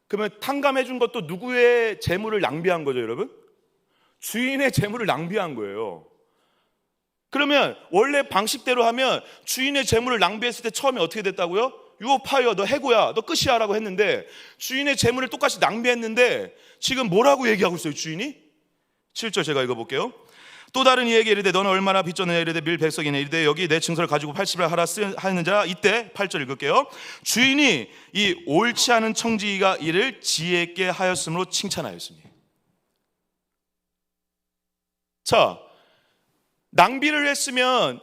그러면 탕감해준 것도 누구의 재물을 낭비한 거죠, 여러분? 주인의 재물을 낭비한 거예요. 그러면 원래 방식대로 하면 주인의 재물을 낭비했을 때 처음에 어떻게 됐다고요? 요 파이어, 너 해고야, 너 끝이야 라고 했는데 주인의 재물을 똑같이 낭비했는데 지금 뭐라고 얘기하고 있어요 주인이? 7절 제가 읽어볼게요. 또 다른 이에게 이르되 너는 얼마나 빚졌느냐 이르되 밀 100석이네 이르되 여기 내 증서를 가지고 80을 하라 하는 자. 이때 8절 읽을게요. 주인이 이 옳지 않은 청지기가 이를 지혜 있게 하였으므로 칭찬하였으니. 자, 낭비를 했으면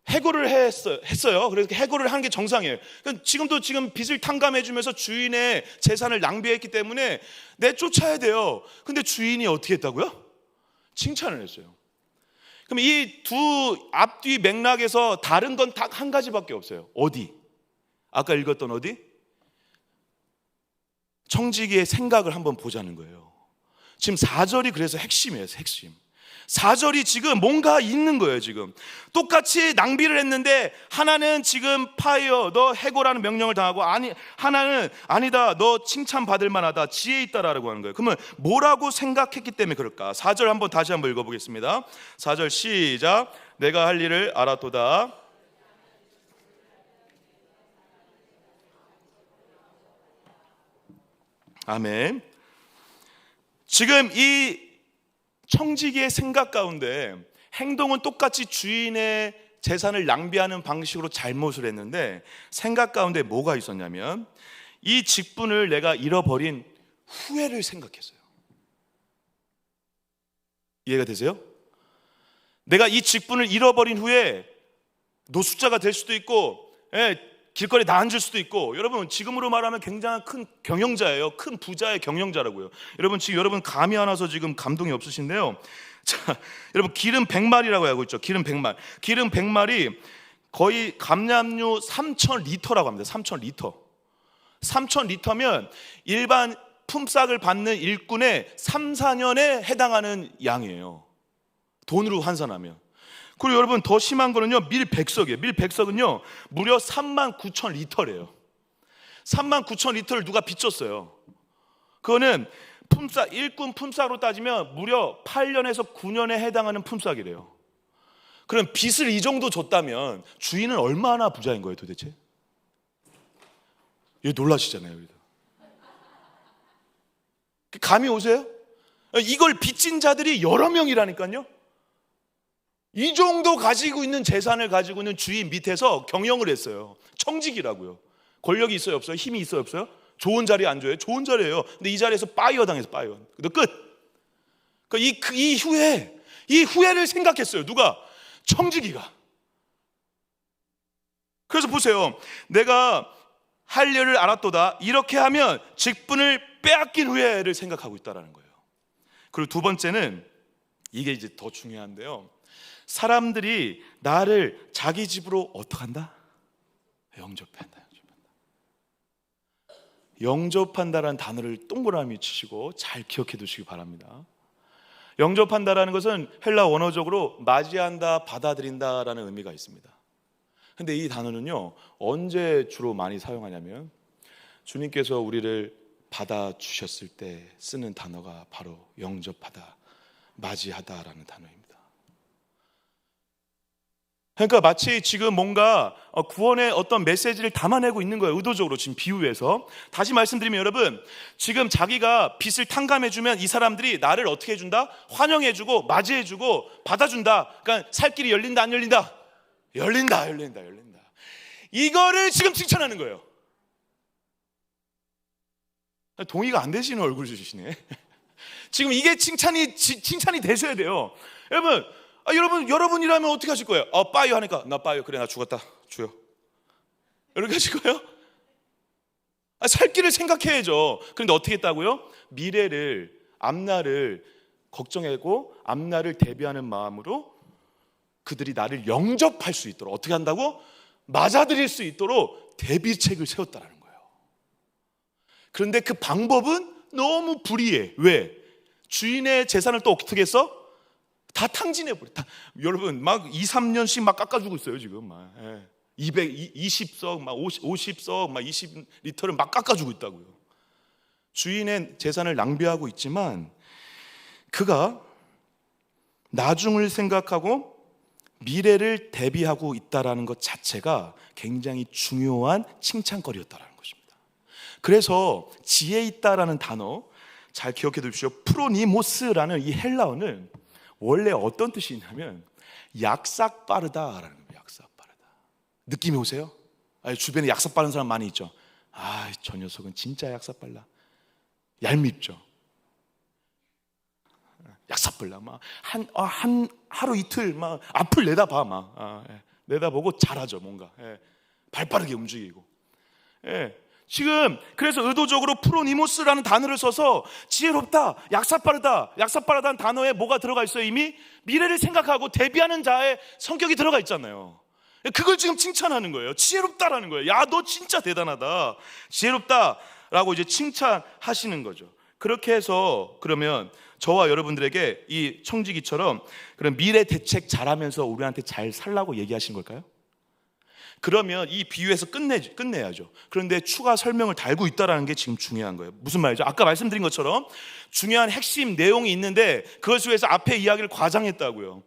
해고를 했어요. 그래서 해고를 한 게 정상이에요. 지금도 지금 빚을 탕감해 주면서 주인의 재산을 낭비했기 때문에 내쫓아야 돼요. 근데 주인이 어떻게 했다고요? 칭찬을 했어요. 그럼 이 두 앞뒤 맥락에서 다른 건 딱 한 가지밖에 없어요. 어디? 아까 읽었던 어디? 청지기의 생각을 한번 보자는 거예요. 지금 4절이 그래서 핵심이에요. 핵심. 4절이 지금 뭔가 있는 거예요. 지금 똑같이 낭비를 했는데 하나는 지금 파이어, 너 해고라는 명령을 당하고, 하나는 아니다, 너 칭찬받을 만하다, 지혜 있다라고 하는 거예요. 그러면 뭐라고 생각했기 때문에 그럴까? 4절 한번 다시 한번 읽어보겠습니다. 4절 시작. 내가 할 일을 알았도다. 아멘. 지금 이 청지기의 생각 가운데 행동은 똑같이 주인의 재산을 낭비하는 방식으로 잘못을 했는데 생각 가운데 뭐가 있었냐면 이 직분을 내가 잃어버린 후회를 생각했어요. 이해가 되세요? 내가 이 직분을 잃어버린 후에 노숙자가 될 수도 있고, 길거리에 나 앉을 수도 있고, 여러분 지금으로 말하면 굉장히 큰 경영자예요. 큰 부자의 경영자라고요. 여러분 지금 여러분 감이 안 와서 지금 감동이 없으신데요. 자, 여러분 기름 100마리라고 알고 있죠. 기름 100말. 기름 100마리 거의 감량류 3,000리터라고 합니다. 3,000리터. 3,000리터면 일반 품삯을 받는 일꾼의 3, 4년에 해당하는 양이에요. 돈으로 환산하면. 그리고 여러분 더 심한 거는요, 밀 100석이에요. 밀 100석은요 무려 39,000리터래요 39,000리터를 누가 빚졌어요. 그거는 품삯, 일꾼 품삯으로 따지면 무려 8년에서 9년에 해당하는 품삯이래요. 그럼 빚을 이 정도 줬다면 주인은 얼마나 부자인 거예요 도대체? 이거 놀라시잖아요. 감이 오세요? 이걸 빚진 자들이 여러 명이라니까요. 이 정도 가지고 있는 재산을 가지고 있는 주인 밑에서 경영을 했어요. 청직이라고요. 권력이 있어요 없어요? 힘이 있어요 없어요? 좋은 자리에 앉아요? 좋은 자리예요. 근데 이 자리에서 파이어 당해서 파이어. 끝. 이 후회를 생각했어요. 누가? 청지기가. 그래서 보세요. 내가 할 일을 알았도다. 이렇게 하면 직분을 빼앗긴 후회를 생각하고 있다는 거예요. 그리고 두 번째는 이게 이제 더 중요한데요. 사람들이 나를 자기 집으로 어떻게 한다? 영접한다. 영접한다라는 단어를 동그라미 치시고 잘 기억해 두시기 바랍니다. 영접한다라는 것은 헬라 원어적으로 맞이한다, 받아들인다라는 의미가 있습니다. 근데 이 단어는요 언제 주로 많이 사용하냐면 주님께서 우리를 받아주셨을 때 쓰는 단어가 바로 영접하다, 맞이하다라는 단어입니다. 그러니까 마치 지금 뭔가 구원의 어떤 메시지를 담아내고 있는 거예요. 의도적으로 지금 비유해서. 다시 말씀드리면 여러분, 지금 자기가 빚을 탕감해주면 이 사람들이 나를 어떻게 해준다? 환영해주고 맞이해주고 받아준다. 그러니까 살 길이 열린다 안 열린다? 열린다. 이거를 지금 칭찬하는 거예요. 동의가 안 되시는 얼굴 주시네. 지금 이게 칭찬이 되셔야 돼요. 여러분이라면 어떻게 하실 거예요? 빠이어 하니까 나 빠이어, 그래 나 죽었다, 주여. 이렇게 하실 거예요? 살 길을 생각해야죠. 그런데 어떻게 했다고요? 미래를, 앞날을 걱정하고 앞날을 대비하는 마음으로 그들이 나를 영접할 수 있도록 어떻게 한다고? 맞아들일 수 있도록 대비책을 세웠다는 거예요. 그런데 그 방법은 너무 불이해. 왜? 주인의 재산을 또 어떻게 했어? 다 탕진해버려. 여러분 막 2, 3년씩 막 깎아주고 있어요 지금. 막 220석, 막 50석, 막 20리터를 막 깎아주고 있다고요. 주인의 재산을 낭비하고 있지만 그가 나중을 생각하고 미래를 대비하고 있다라는 것 자체가 굉장히 중요한 칭찬거리였다라는 것입니다. 그래서 지혜 있다라는 단어 잘 기억해 두십시오. 프로니모스라는 이 헬라어는 원래 어떤 뜻이 있냐면 약삭 빠르다라는 거예요. 약삭 빠르다. 느낌이 오세요? 아니, 주변에 약삭 빠른 사람 많이 있죠. 아, 저 녀석은 진짜 약삭 빨라. 얄밉죠. 약삭 빨라. 막 한 하루 이틀 막 앞을 내다봐 막 내다보고 잘하죠. 뭔가 발 빠르게 움직이고. 지금 그래서 의도적으로 프로니모스라는 단어를 써서 지혜롭다, 약삭빠르다는 단어에 뭐가 들어가 있어요? 이미 미래를 생각하고 대비하는 자의 성격이 들어가 있잖아요. 그걸 지금 칭찬하는 거예요. 지혜롭다라는 거예요. 야, 너 진짜 대단하다, 지혜롭다라고 이제 칭찬하시는 거죠. 그렇게 해서 그러면 저와 여러분들에게 이 청지기처럼 그런 미래 대책 잘하면서 우리한테 잘 살라고 얘기하신 걸까요? 그러면 이 비유에서 끝내야죠. 그런데 추가 설명을 달고 있다는 게 지금 중요한 거예요. 무슨 말이죠? 아까 말씀드린 것처럼 중요한 핵심 내용이 있는데 그것을 위해서 앞에 이야기를 과장했다고요.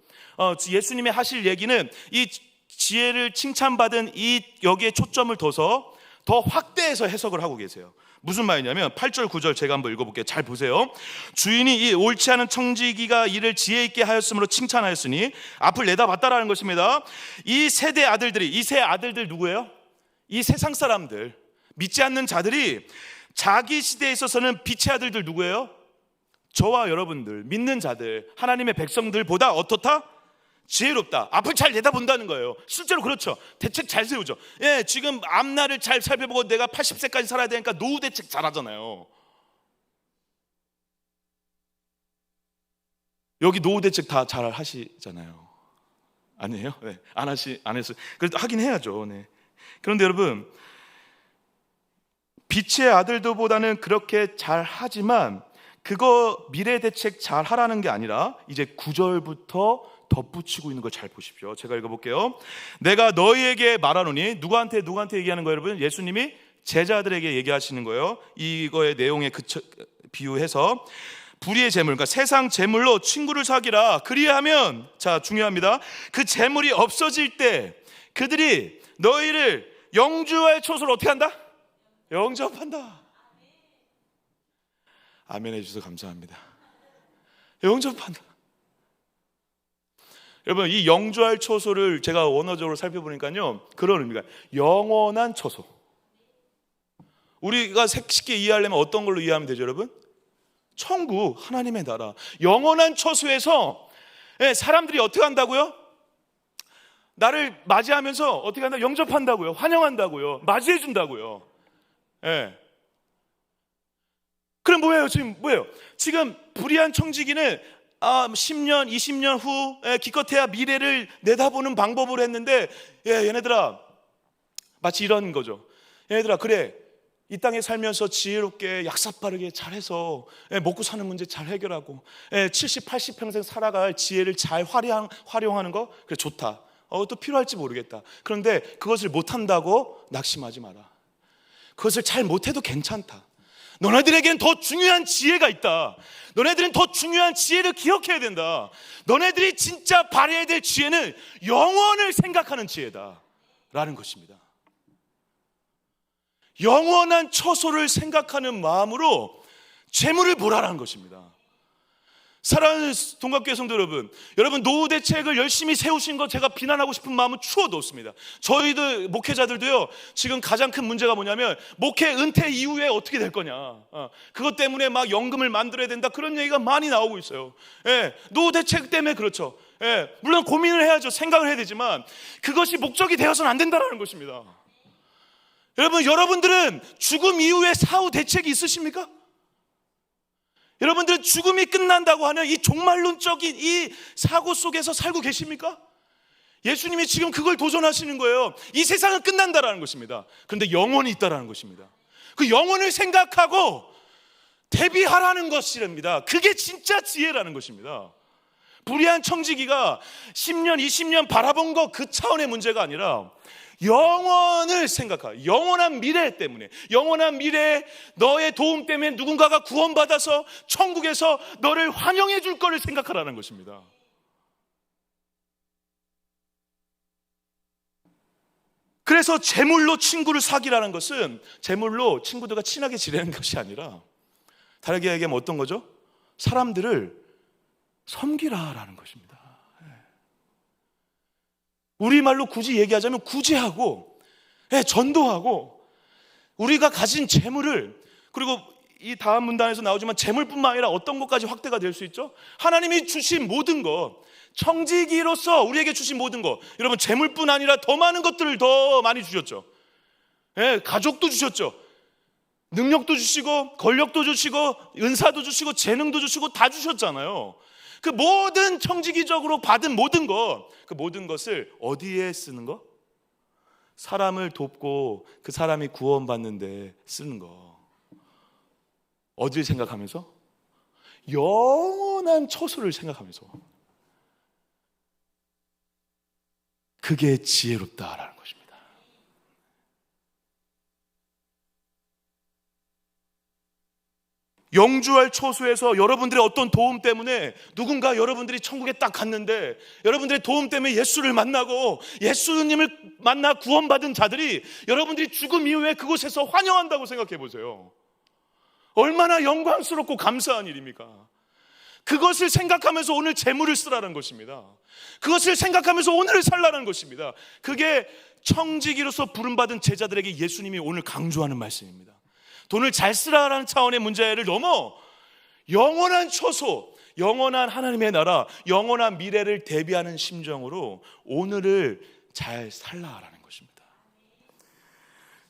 예수님이 하실 얘기는 이 지혜를 칭찬받은 이 여기에 초점을 둬서 더 확대해서 해석을 하고 계세요. 무슨 말이냐면 8절 9절 제가 한번 읽어볼게요. 잘 보세요. 주인이 이 옳지 않은 청지기가 이를 지혜 있게 하였으므로 칭찬하였으니 앞을 내다봤다라는 것입니다. 이 세 아들들 누구예요? 이 세상 사람들, 믿지 않는 자들이 자기 시대에 있어서는 빛의 아들들 누구예요? 저와 여러분들, 믿는 자들, 하나님의 백성들보다 어떻다? 지혜롭다. 앞을 잘 내다본다는 거예요. 실제로 그렇죠. 대책 잘 세우죠. 지금 앞날을 잘 살펴보고 내가 80세까지 살아야 되니까 노후 대책 잘 하잖아요. 여기 노후 대책 다 잘 하시잖아요. 아니에요? 안 했어요. 그래도 하긴 해야죠. 그런데 여러분, 빛의 아들들보다는 그렇게 잘 하지만 그거 미래 대책 잘 하라는 게 아니라 이제 9절부터 덧붙이고 있는 걸 잘 보십시오. 제가 읽어볼게요. 내가 너희에게 말하노니, 누구한테 얘기하는 거예요, 여러분? 예수님이 제자들에게 얘기하시는 거예요. 이거의 내용에 비유해서 불의의 재물, 그러니까 세상 재물로 친구를 사귀라. 그리하면, 자, 중요합니다. 그 재물이 없어질 때 그들이 너희를 영주의 초소를 어떻게 한다? 영접한다. 아멘 해주셔서 감사합니다. 영접한다. 여러분, 이 영주할 초소를 제가 원어적으로 살펴보니까요, 그런 의미가 영원한 초소. 우리가 쉽게 이해하려면 어떤 걸로 이해하면 되죠, 여러분? 천국, 하나님의 나라, 영원한 초소에서 사람들이 어떻게 한다고요? 나를 맞이하면서 어떻게 한다? 영접한다고요, 환영한다고요, 맞이해 준다고요. 그럼 뭐예요? 지금 불의한 청지기는 10년, 20년 후 기껏해야 미래를 내다보는 방법을 했는데, 얘네들아, 마치 이런 거죠. 얘네들아, 그래, 이 땅에 살면서 지혜롭게 약삭빠르게 잘해서 먹고 사는 문제 잘 해결하고 70, 80평생 살아갈 지혜를 잘 활용하는 거, 그래, 좋다. 또 필요할지 모르겠다. 그런데 그것을 못한다고 낙심하지 마라. 그것을 잘 못해도 괜찮다. 너네들에겐 더 중요한 지혜가 있다. 너네들은 더 중요한 지혜를 기억해야 된다. 너네들이 진짜 발휘해야 될 지혜는 영원을 생각하는 지혜다 라는 것입니다. 영원한 처소를 생각하는 마음으로 재물을 보라라는 것입니다. 사랑하는 동갑교회 성도 여러분, 노후 대책을 열심히 세우신 거 제가 비난하고 싶은 마음은 추워도 없습니다. 저희들 목회자들도요, 지금 가장 큰 문제가 뭐냐면 목회 은퇴 이후에 어떻게 될 거냐, 그것 때문에 막 연금을 만들어야 된다, 그런 얘기가 많이 나오고 있어요. 노후 대책 때문에 그렇죠. 물론 고민을 해야죠. 생각을 해야 되지만 그것이 목적이 되어서는 안 된다는 것입니다. 여러분들은 죽음 이후에 사후 대책이 있으십니까? 여러분들은 죽음이 끝난다고 하는 이 종말론적인 이 사고 속에서 살고 계십니까? 예수님이 지금 그걸 도전하시는 거예요. 이 세상은 끝난다라는 것입니다. 그런데 영혼이 있다라는 것입니다. 그 영혼을 생각하고 대비하라는 것이랍니다. 그게 진짜 지혜라는 것입니다. 불의한 청지기가 10년, 20년 바라본 거 그 차원의 문제가 아니라 영원을 생각하고, 영원한 미래 때문에, 영원한 미래에 너의 도움 때문에 누군가가 구원받아서 천국에서 너를 환영해 줄 거를 생각하라는 것입니다. 그래서 재물로 친구를 사귀라는 것은 재물로 친구들과 친하게 지내는 것이 아니라 다르게 얘기하면 어떤 거죠? 사람들을 섬기라라는 것입니다. 우리말로 굳이 얘기하자면 구제하고 전도하고 우리가 가진 재물을, 그리고 이 다음 문단에서 나오지만 재물뿐만 아니라 어떤 것까지 확대가 될 수 있죠? 하나님이 주신 모든 것, 청지기로서 우리에게 주신 모든 것, 여러분 재물뿐 아니라 더 많은 것들을 더 많이 주셨죠. 가족도 주셨죠. 능력도 주시고 권력도 주시고 은사도 주시고 재능도 주시고 다 주셨잖아요. 그 모든 청지기적으로 받은 모든 것, 그 모든 것을 어디에 쓰는 거? 사람을 돕고 그 사람이 구원받는데 쓰는 거. 어디를 생각하면서? 영원한 처소를 생각하면서. 그게 지혜롭다라는 것입니다. 영주할 처소에서 여러분들의 어떤 도움 때문에 누군가 여러분들이 천국에 딱 갔는데 여러분들의 도움 때문에 예수를 만나고 예수님을 만나 구원받은 자들이 여러분들이 죽음 이후에 그곳에서 환영한다고 생각해 보세요. 얼마나 영광스럽고 감사한 일입니까? 그것을 생각하면서 오늘 재물을 쓰라는 것입니다. 그것을 생각하면서 오늘을 살라는 것입니다. 그게 청지기로서 부름받은 제자들에게 예수님이 오늘 강조하는 말씀입니다. 돈을 잘 쓰라라는 차원의 문제를 넘어 영원한 처소, 영원한 하나님의 나라, 영원한 미래를 대비하는 심정으로 오늘을 잘 살라라는 것입니다.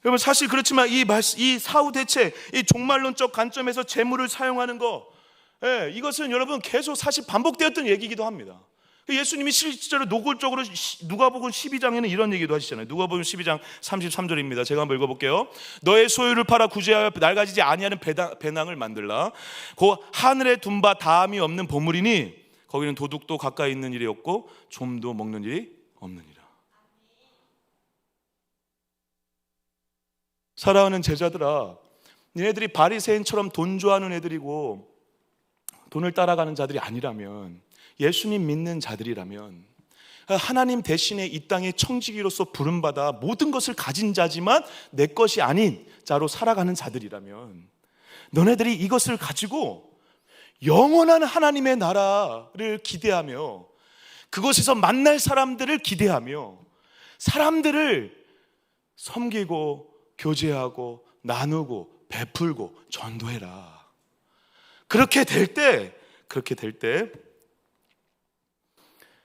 여러분 사실 그렇지만 이 사후 대책, 이 종말론적 관점에서 재물을 사용하는 거, 이것은 여러분 계속 사실 반복되었던 얘기이기도 합니다. 예수님이 실제로 노골적으로 누가복음 12장에는 이런 얘기도 하시잖아요. 누가복음 12장 33절입니다. 제가 한번 읽어볼게요. 너의 소유를 팔아 구제하여 낡아지지 아니하는 배낭을 만들라. 그 하늘에 둔 바 다함이 없는 보물이니 거기는 도둑도 가까이 있는 일이 없고 좀도 먹는 일이 없느니라. 사랑하는 제자들아, 너희들이 바리새인처럼 돈 좋아하는 애들이고 돈을 따라가는 자들이 아니라면, 예수님 믿는 자들이라면, 하나님 대신에 이 땅의 청지기로서 부름받아 모든 것을 가진 자지만 내 것이 아닌 자로 살아가는 자들이라면, 너네들이 이것을 가지고 영원한 하나님의 나라를 기대하며 그곳에서 만날 사람들을 기대하며 사람들을 섬기고 교제하고 나누고 베풀고 전도해라. 그렇게 될 때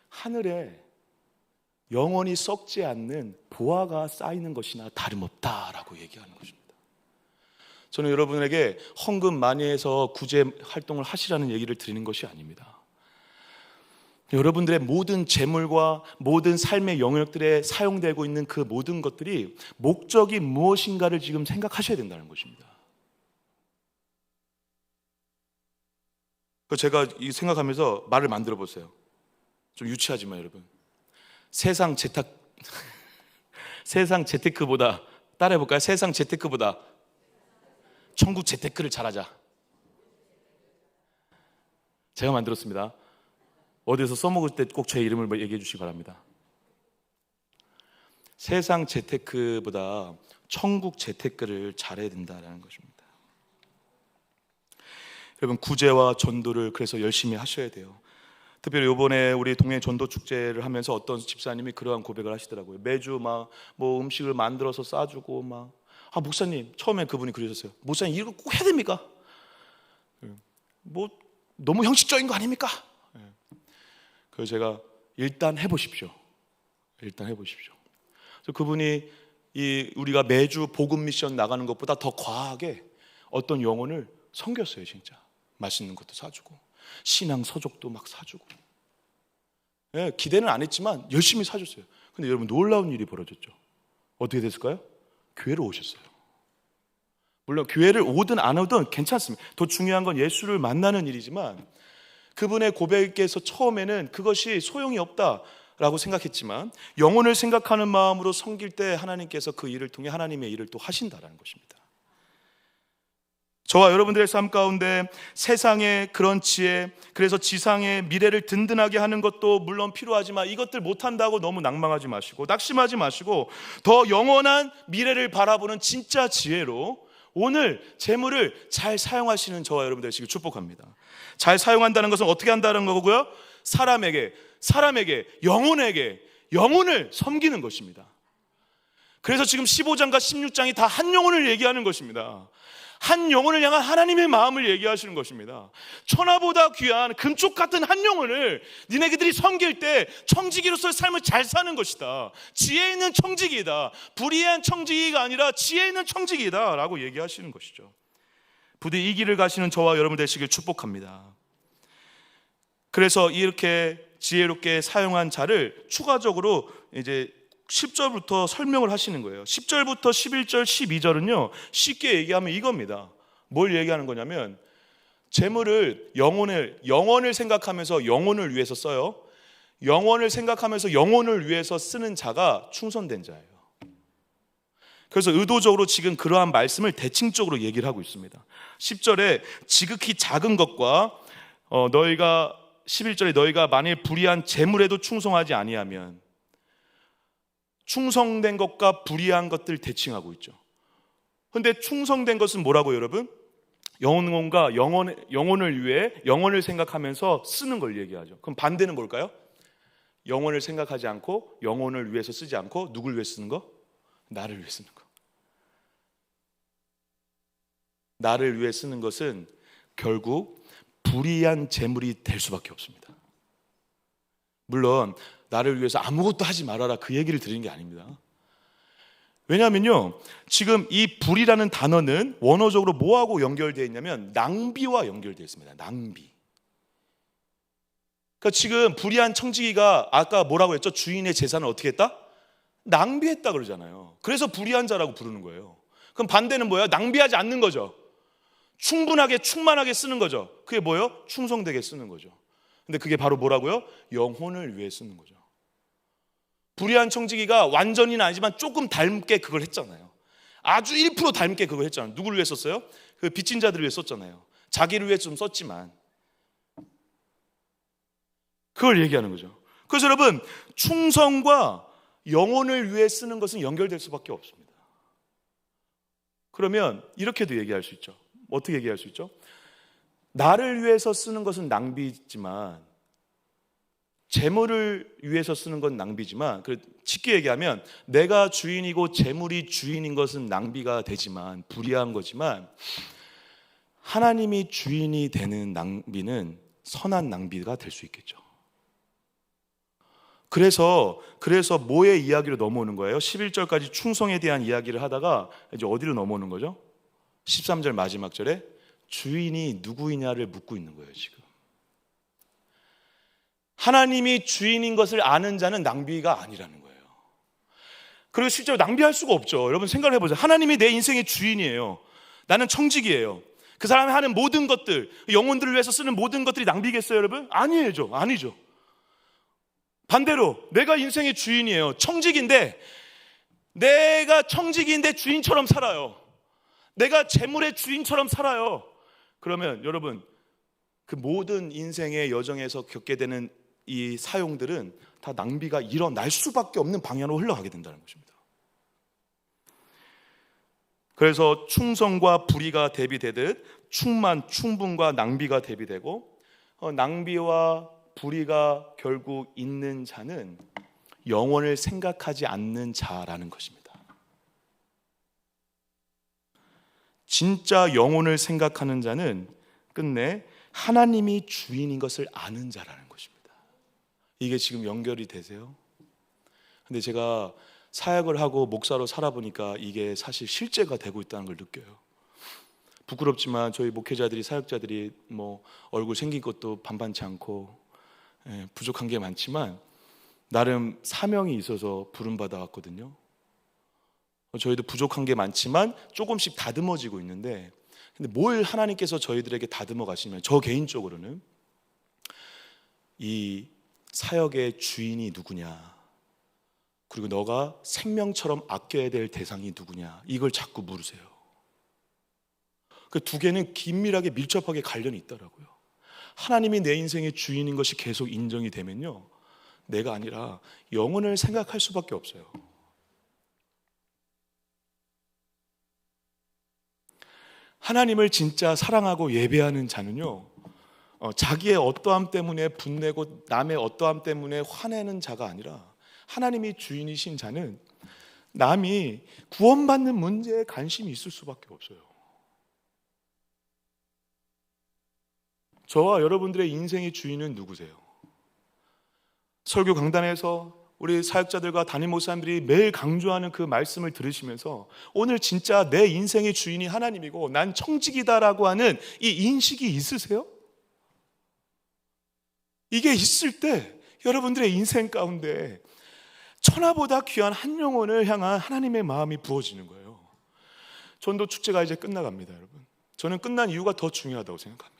하늘에 영원히 썩지 않는 보화가 쌓이는 것이나 다름없다라고 얘기하는 것입니다. 저는 여러분에게 헌금 많이 해서 구제 활동을 하시라는 얘기를 드리는 것이 아닙니다. 여러분들의 모든 재물과 모든 삶의 영역들에 사용되고 있는 그 모든 것들이 목적이 무엇인가를 지금 생각하셔야 된다는 것입니다. 제가 생각하면서 말을 만들어 보세요. 좀 유치하지만 여러분, 세상 재테크보다, 따라해볼까요? 세상 재테크보다 천국 재테크를 잘하자. 제가 만들었습니다. 어디서 써먹을 때 꼭 제 이름을 얘기해 주시기 바랍니다. 세상 재테크보다 천국 재테크를 잘해야 된다는 것입니다. 여러분, 구제와 전도를 그래서 열심히 하셔야 돼요. 특별히 이번에 우리 동해 전도 축제를 하면서 어떤 집사님이 그러한 고백을 하시더라고요. 매주 뭐 음식을 만들어서 싸주고 목사님, 처음에 그분이 그러셨어요. 목사님, 이거 꼭 해야 됩니까? 뭐 너무 형식적인 거 아닙니까? 그래서 제가 일단 해보십시오. 그래서 그분이 우리가 매주 복음 미션 나가는 것보다 더 과하게 어떤 영혼을 섬겼어요. 진짜 맛있는 것도 사주고 신앙 서적도 막 사주고, 기대는 안 했지만 열심히 사줬어요. 근데 여러분, 놀라운 일이 벌어졌죠. 어떻게 됐을까요? 교회로 오셨어요. 물론 교회를 오든 안 오든 괜찮습니다. 더 중요한 건 예수를 만나는 일이지만, 그분의 고백에서 처음에는 그것이 소용이 없다라고 생각했지만 영혼을 생각하는 마음으로 섬길 때 하나님께서 그 일을 통해 하나님의 일을 또 하신다라는 것입니다. 저와 여러분들의 삶 가운데 세상의 그런 지혜, 그래서 지상의 미래를 든든하게 하는 것도 물론 필요하지만 이것들 못한다고 너무 낭망하지 마시고 낙심하지 마시고 더 영원한 미래를 바라보는 진짜 지혜로 오늘 재물을 잘 사용하시는 저와 여러분들 되시길 축복합니다. 잘 사용한다는 것은 어떻게 한다는 거고요? 사람에게, 영혼에게, 영혼을 섬기는 것입니다. 그래서 지금 15장과 16장이 다 한 영혼을 얘기하는 것입니다. 한 영혼을 향한 하나님의 마음을 얘기하시는 것입니다. 천하보다 귀한 금쪽 같은 한 영혼을 니네들이 섬길 때 청지기로서의 삶을 잘 사는 것이다. 지혜 있는 청지기이다. 불의한 청지기가 아니라 지혜 있는 청지기이다 라고 얘기하시는 것이죠. 부디 이 길을 가시는 저와 여러분 되시길 축복합니다. 그래서 이렇게 지혜롭게 사용한 자를 추가적으로 이제 10절부터 설명을 하시는 거예요. 10절부터 11절, 12절은요 쉽게 얘기하면 이겁니다. 뭘 얘기하는 거냐면 재물을 영혼을 생각하면서 영혼을 위해서 써요. 영혼을 생각하면서 영혼을 위해서 쓰는 자가 충성된 자예요. 그래서 의도적으로 지금 그러한 말씀을 대칭적으로 얘기를 하고 있습니다. 10절에 지극히 작은 것과 너희가 11절에 너희가 만일 불의한 재물에도 충성하지 아니하면, 충성된 것과 불의한 것들 대칭하고 있죠. 그런데 충성된 것은 뭐라고요, 여러분? 영혼과 영혼을 위해 영혼을 생각하면서 쓰는 걸 얘기하죠. 그럼 반대는 뭘까요? 영혼을 생각하지 않고 영혼을 위해서 쓰지 않고 누굴 위해 쓰는 거? 나를 위해 쓰는 거. 나를 위해 쓰는 것은 결국 불의한 재물이 될 수밖에 없습니다. 물론 나를 위해서 아무것도 하지 말아라 그 얘기를 드리는 게 아닙니다. 왜냐하면요 지금 이 불이라는 단어는 원어적으로 뭐하고 연결되어 있냐면 낭비와 연결되어 있습니다. 낭비. 그러니까 지금 불의한 청지기가 아까 뭐라고 했죠? 주인의 재산을 어떻게 했다? 낭비했다 그러잖아요. 그래서 불의한 자라고 부르는 거예요. 그럼 반대는 뭐예요? 낭비하지 않는 거죠. 충분하게 충만하게 쓰는 거죠. 그게 뭐예요? 충성되게 쓰는 거죠. 근데 그게 바로 뭐라고요? 영혼을 위해 쓰는 거죠. 불의한 청지기가 완전히는 아니지만 조금 닮게 그걸 했잖아요. 아주 1% 닮게 그걸 했잖아요. 누구를 위해 썼어요? 그 빚진 자들을 위해 썼잖아요. 자기를 위해 좀 썼지만 그걸 얘기하는 거죠. 그래서 여러분 충성과 영혼을 위해 쓰는 것은 연결될 수밖에 없습니다. 그러면 이렇게도 얘기할 수 있죠. 어떻게 얘기할 수 있죠? 나를 위해서 쓰는 것은 낭비지만 재물을 위해서 쓰는 건 낭비지만 쉽게 얘기하면 내가 주인이고 재물이 주인인 것은 낭비가 되지만 불의한 거지만 하나님이 주인이 되는 낭비는 선한 낭비가 될 수 있겠죠. 그래서 뭐의 이야기로 넘어오는 거예요? 11절까지 충성에 대한 이야기를 하다가 이제 어디로 넘어오는 거죠? 13절 마지막 절에 주인이 누구이냐를 묻고 있는 거예요. 지금 하나님이 주인인 것을 아는 자는 낭비가 아니라는 거예요. 그리고 실제로 낭비할 수가 없죠. 여러분 생각을 해보세요. 하나님이 내 인생의 주인이에요. 나는 청지기예요. 그 사람이 하는 모든 것들, 영혼들을 위해서 쓰는 모든 것들이 낭비겠어요, 여러분? 아니죠. 반대로 내가 인생의 주인이에요. 청지기인데 내가 청지기인데 주인처럼 살아요. 내가 재물의 주인처럼 살아요. 그러면 여러분 그 모든 인생의 여정에서 겪게 되는 이 사용들은 다 낭비가 일어날 수밖에 없는 방향으로 흘러가게 된다는 것입니다. 그래서 충성과 불의가 대비되듯 충분과 낭비가 대비되고 낭비와 불의가 결국 있는 자는 영혼을 생각하지 않는 자라는 것입니다. 진짜 영혼을 생각하는 자는 끝내 하나님이 주인인 것을 아는 자라는 것입니다. 이게 지금 연결이 되세요? 근데 제가 사역을 하고 목사로 살아보니까 이게 사실 실제가 되고 있다는 걸 느껴요. 부끄럽지만 저희 목회자들이 사역자들이 뭐 얼굴 생긴 것도 반반치 않고 부족한 게 많지만 나름 사명이 있어서 부름받아 왔거든요. 저희도 부족한 게 많지만 조금씩 다듬어지고 있는데 근데 뭘 하나님께서 저희들에게 다듬어 가시면 저 개인적으로는 이 사역의 주인이 누구냐 그리고 너가 생명처럼 아껴야 될 대상이 누구냐 이걸 자꾸 물으세요. 그 두 개는 긴밀하게 밀접하게 관련이 있더라고요. 하나님이 내 인생의 주인인 것이 계속 인정이 되면요, 내가 아니라 영혼을 생각할 수밖에 없어요. 하나님을 진짜 사랑하고 예배하는 자는요, 자기의 어떠함 때문에 분내고 남의 어떠함 때문에 화내는 자가 아니라, 하나님이 주인이신 자는 남이 구원받는 문제에 관심이 있을 수밖에 없어요. 저와 여러분들의 인생의 주인은 누구세요? 설교 강단에서 우리 사역자들과 담임 목사님들이 매일 강조하는 그 말씀을 들으시면서 오늘 진짜 내 인생의 주인이 하나님이고 난 청직이다라고 하는 이 인식이 있으세요? 이게 있을 때 여러분들의 인생 가운데 천하보다 귀한 한 영혼을 향한 하나님의 마음이 부어지는 거예요. 전도 축제가 이제 끝나갑니다, 여러분. 저는 끝난 이유가 더 중요하다고 생각합니다.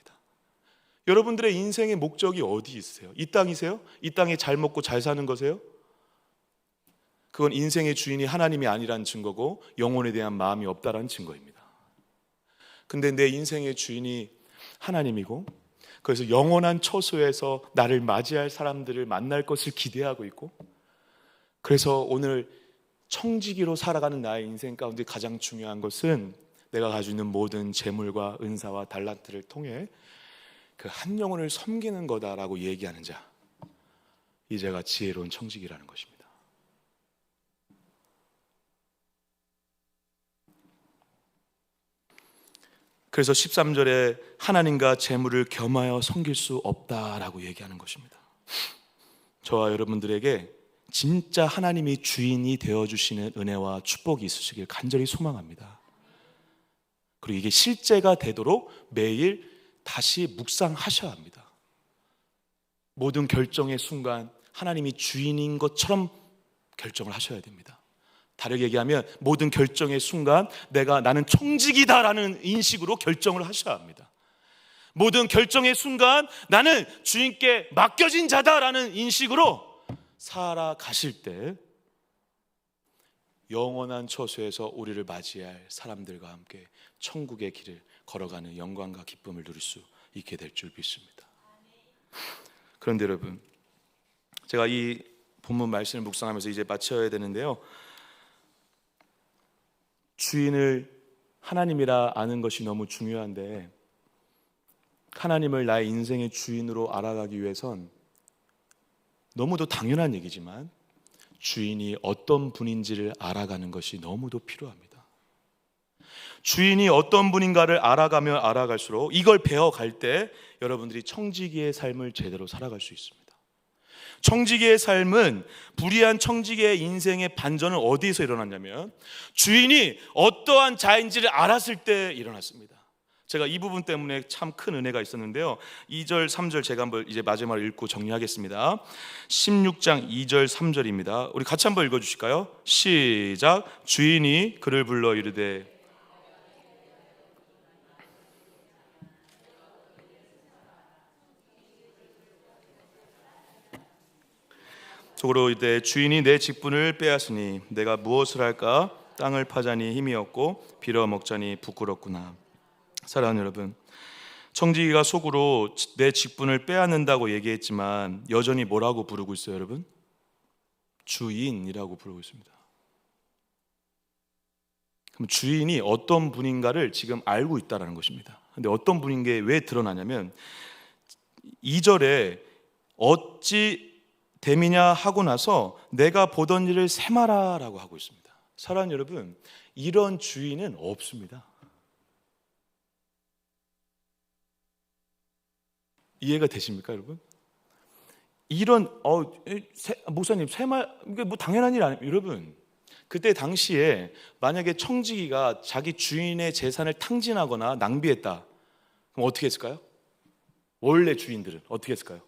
여러분들의 인생의 목적이 어디 있으세요? 이 땅이세요? 이 땅에 잘 먹고 잘 사는 거세요? 그건 인생의 주인이 하나님이 아니라는 증거고 영혼에 대한 마음이 없다라는 증거입니다. 근데 내 인생의 주인이 하나님이고, 그래서 영원한 처소에서 나를 맞이할 사람들을 만날 것을 기대하고 있고, 그래서 오늘 청지기로 살아가는 나의 인생 가운데 가장 중요한 것은 내가 가지고 있는 모든 재물과 은사와 달란트를 통해 그 한 영혼을 섬기는 거다라고 얘기하는 자, 이 자가 지혜로운 청지기라는 것입니다. 그래서 13절에 하나님과 재물을 겸하여 섬길 수 없다라고 얘기하는 것입니다. 저와 여러분들에게 진짜 하나님이 주인이 되어주시는 은혜와 축복이 있으시길 간절히 소망합니다. 그리고 이게 실제가 되도록 매일 다시 묵상하셔야 합니다. 모든 결정의 순간 하나님이 주인인 것처럼 결정을 하셔야 됩니다. 다르게 얘기하면 모든 결정의 순간 나는 청직이다라는 인식으로 결정을 하셔야 합니다. 모든 결정의 순간 나는 주인께 맡겨진 자다라는 인식으로 살아가실 때 영원한 처소에서 우리를 맞이할 사람들과 함께 천국의 길을 걸어가는 영광과 기쁨을 누릴 수 있게 될 줄 믿습니다. 그런데 여러분, 제가 이 본문 말씀을 묵상하면서 이제 마쳐야 되는데요, 주인을 하나님이라 아는 것이 너무 중요한데, 하나님을 나의 인생의 주인으로 알아가기 위해선 너무도 당연한 얘기지만 주인이 어떤 분인지를 알아가는 것이 너무도 필요합니다. 주인이 어떤 분인가를 알아가면 알아갈수록 이걸 배워갈 때 여러분들이 청지기의 삶을 제대로 살아갈 수 있습니다. 청지기의 삶은, 불의한 청지기의 인생의 반전은 어디에서 일어났냐면 주인이 어떠한 자인지를 알았을 때 일어났습니다. 제가 이 부분 때문에 참 큰 은혜가 있었는데요, 2절 3절 제가 한번 이제 마지막으로 읽고 정리하겠습니다. 16장 2절 3절입니다. 우리 같이 한번 읽어주실까요? 시작. 주인이 그를 불러 이르되, 속으로 이르되 주인이 내 직분을 빼앗으니 내가 무엇을 할까? 땅을 파자니 힘이 없고 빌어먹자니 부끄럽구나. 사랑하는 여러분, 청지기가 속으로 내 직분을 빼앗는다고 얘기했지만 여전히 뭐라고 부르고 있어요, 여러분? 주인이라고 부르고 있습니다. 그럼 주인이 어떤 분인가를 지금 알고 있다는 것입니다. 근데 어떤 분인 게 왜 드러나냐면 2절에 어찌 됨이냐 하고 나서 내가 보던 일을 세마라라고 하고 있습니다. 사랑하는 여러분, 이런 주인은 없습니다. 이해가 되십니까, 여러분? 이런 목사님 세마, 이게 뭐 당연한 일 아니에요, 여러분. 그때 당시에 만약에 청지기가 자기 주인의 재산을 탕진하거나 낭비했다, 그럼 어떻게 했을까요? 원래 주인들은 어떻게 했을까요?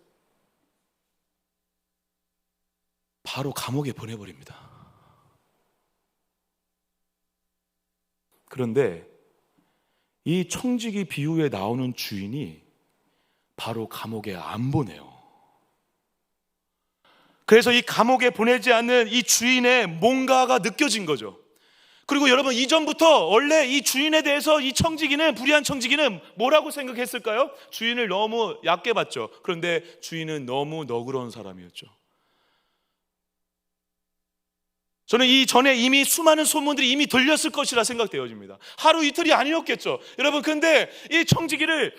바로 감옥에 보내버립니다. 그런데 이 청지기 비유에 나오는 주인이 바로 감옥에 안 보내요. 그래서 이 감옥에 보내지 않는 이 주인의 뭔가가 느껴진 거죠. 그리고 여러분, 이전부터 원래 이 주인에 대해서 이 청지기는, 불의한 청지기는 뭐라고 생각했을까요? 주인을 너무 얕게 봤죠. 그런데 주인은 너무 너그러운 사람이었죠. 저는 이 전에 이미 수많은 소문들이 이미 들렸을 것이라 생각되어집니다. 하루 이틀이 아니었겠죠. 여러분, 근데 이 청지기를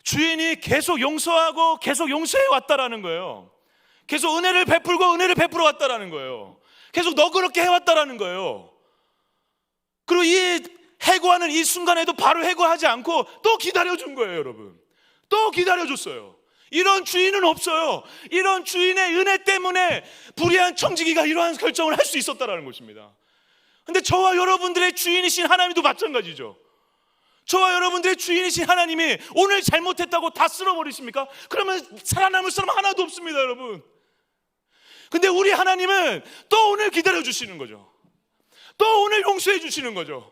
주인이 계속 용서하고 계속 용서해 왔다라는 거예요. 계속 은혜를 베풀고 은혜를 베풀어 왔다라는 거예요. 계속 너그럽게 해왔다라는 거예요. 그리고 이 해고하는 이 순간에도 바로 해고하지 않고 또 기다려준 거예요, 여러분. 또 기다려줬어요. 이런 주인은 없어요. 이런 주인의 은혜 때문에 불의한 청지기가 이러한 결정을 할 수 있었다는 것입니다. 근데 저와 여러분들의 주인이신 하나님도 마찬가지죠. 저와 여러분들의 주인이신 하나님이 오늘 잘못했다고 다 쓸어버리십니까? 그러면 살아남을 사람 하나도 없습니다, 여러분. 근데 우리 하나님은 또 오늘 기다려주시는 거죠. 또 오늘 용서해 주시는 거죠.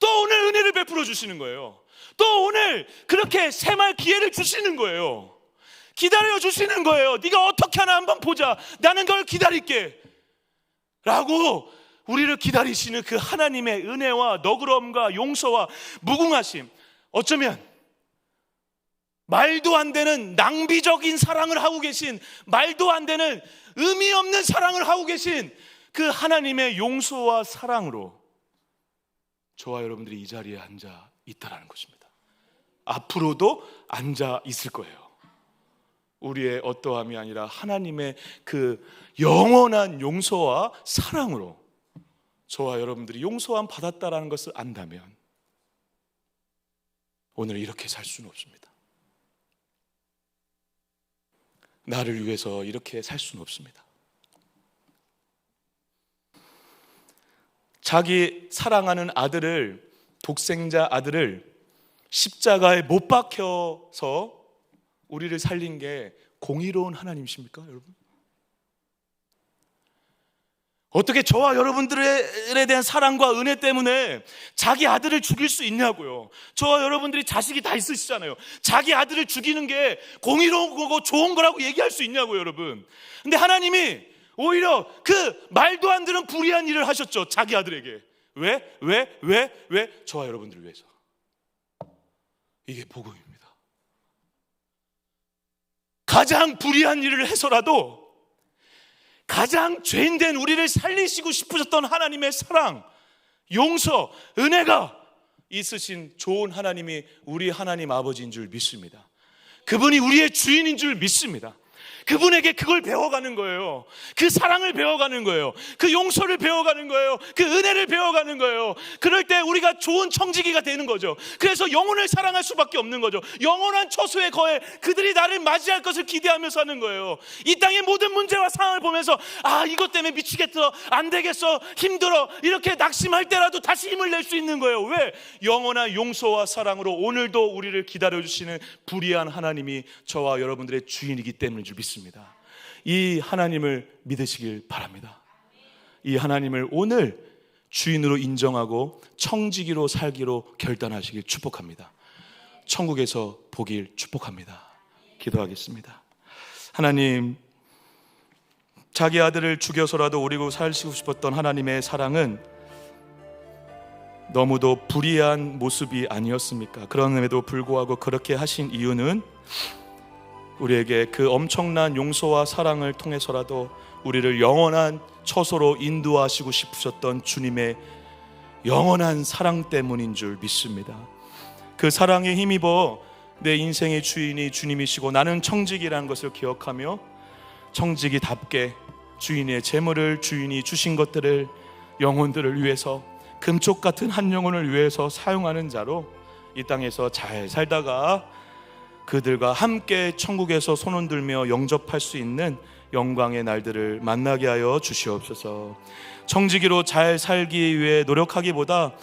또 오늘 은혜를 베풀어 주시는 거예요. 또 오늘 그렇게 새말 기회를 주시는 거예요. 기다려 주시는 거예요. 네가 어떻게 하나 한번 보자. 나는 널 기다릴게 라고 우리를 기다리시는 그 하나님의 은혜와 너그러움과 용서와 무궁하심, 어쩌면 말도 안 되는 낭비적인 사랑을 하고 계신, 말도 안 되는 의미 없는 사랑을 하고 계신 그 하나님의 용서와 사랑으로 저와 여러분들이 이 자리에 앉아 있다라는 것입니다. 앞으로도 앉아 있을 거예요. 우리의 어떠함이 아니라 하나님의 그 영원한 용서와 사랑으로 저와 여러분들이 용서함 받았다라는 것을 안다면 오늘 이렇게 살 수는 없습니다. 나를 위해서 이렇게 살 수는 없습니다. 자기 사랑하는 아들을, 독생자 아들을 십자가에 못 박혀서 우리를 살린 게 공의로운 하나님이십니까, 여러분? 어떻게 저와 여러분들에 대한 사랑과 은혜 때문에 자기 아들을 죽일 수 있냐고요. 저와 여러분들이 자식이 다 있으시잖아요. 자기 아들을 죽이는 게 공의로운 거고 좋은 거라고 얘기할 수 있냐고요, 여러분. 근데 하나님이 오히려 그 말도 안 되는 불의한 일을 하셨죠, 자기 아들에게. 왜? 저와 여러분들을 위해서. 이게 복음입니다. 가장 불의한 일을 해서라도 가장 죄인된 우리를 살리시고 싶으셨던 하나님의 사랑, 용서, 은혜가 있으신 좋은 하나님이 우리 하나님 아버지인 줄 믿습니다. 그분이 우리의 주인인 줄 믿습니다. 그분에게 그걸 배워가는 거예요. 그 사랑을 배워가는 거예요. 그 용서를 배워가는 거예요. 그 은혜를 배워가는 거예요. 그럴 때 우리가 좋은 청지기가 되는 거죠. 그래서 영혼을 사랑할 수밖에 없는 거죠. 영원한 처소에 거해 그들이 나를 맞이할 것을 기대하며 사는 거예요. 이 땅의 모든 문제와 상황을 보면서 이것 때문에 미치겠어, 안 되겠어, 힘들어, 이렇게 낙심할 때라도 다시 힘을 낼 수 있는 거예요. 왜? 영원한 용서와 사랑으로 오늘도 우리를 기다려주시는 불의한 하나님이 저와 여러분들의 주인이기 때문인 줄 믿습니다. 이 하나님을 믿으시길 바랍니다. 이 하나님을 오늘 주인으로 인정하고 청지기로 살기로 결단하시길 축복합니다. 천국에서 보길 축복합니다. 기도하겠습니다. 하나님, 자기 아들을 죽여서라도 우리고 살시고 싶었던 하나님의 사랑은 너무도 불의한 모습이 아니었습니까? 그럼에도 불구하고 그렇게 하신 이유는 우리에게 그 엄청난 용서와 사랑을 통해서라도 우리를 영원한 처소로 인도하시고 싶으셨던 주님의 영원한 사랑 때문인 줄 믿습니다. 그 사랑에 힘입어 내 인생의 주인이 주님이시고 나는 청지기라는 것을 기억하며 청지기답게 주인의 재물을, 주인이 주신 것들을, 영혼들을 위해서, 금쪽 같은 한 영혼을 위해서 사용하는 자로 이 땅에서 잘 살다가 그들과 함께 천국에서 손 흔들며 영접할 수 있는 영광의 날들을 만나게 하여 주시옵소서. 청지기로 잘 살기 위해 노력하기보다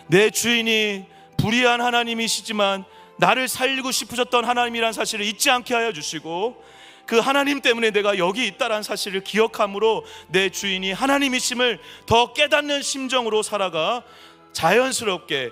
내 주인이 불의한 하나님이시지만 나를 살리고 싶으셨던 하나님이란 사실을 잊지 않게 하여 주시고, 그 하나님 때문에 내가 여기 있다는 사실을 기억함으로 내 주인이 하나님이심을 더 깨닫는 심정으로 살아가 자연스럽게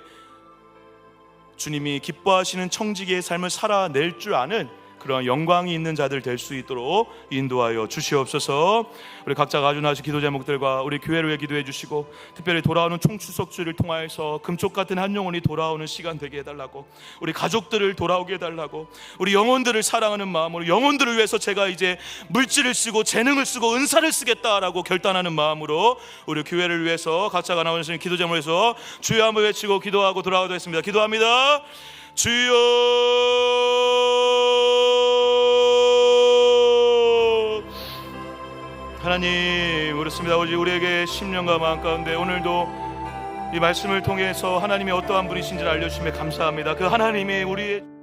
주님이 기뻐하시는 청지기의 삶을 살아낼 줄 아는 그런 영광이 있는 자들 될 수 있도록 인도하여 주시옵소서. 우리 각자가 아주 나신 기도 제목들과 우리 교회를 위해 기도해 주시고, 특별히 돌아오는 총추석주를 통하여서 금쪽 같은 한 영혼이 돌아오는 시간 되게 해달라고, 우리 가족들을 돌아오게 해달라고, 우리 영혼들을 사랑하는 마음으로 영혼들을 위해서 제가 이제 물질을 쓰고 재능을 쓰고 은사를 쓰겠다라고 결단하는 마음으로 우리 교회를 위해서 각자가 나오는 기도 제목을 해서 주여 한번 외치고 기도하고 돌아가도록 하겠습니다. 기도합니다. 주여, 하나님, 그렇습니다. 우리에게 심령과 마음 가운데 오늘도 이 말씀을 통해서 하나님이 어떠한 분이신지를 알려주심에 감사합니다. 그 하나님이 우리의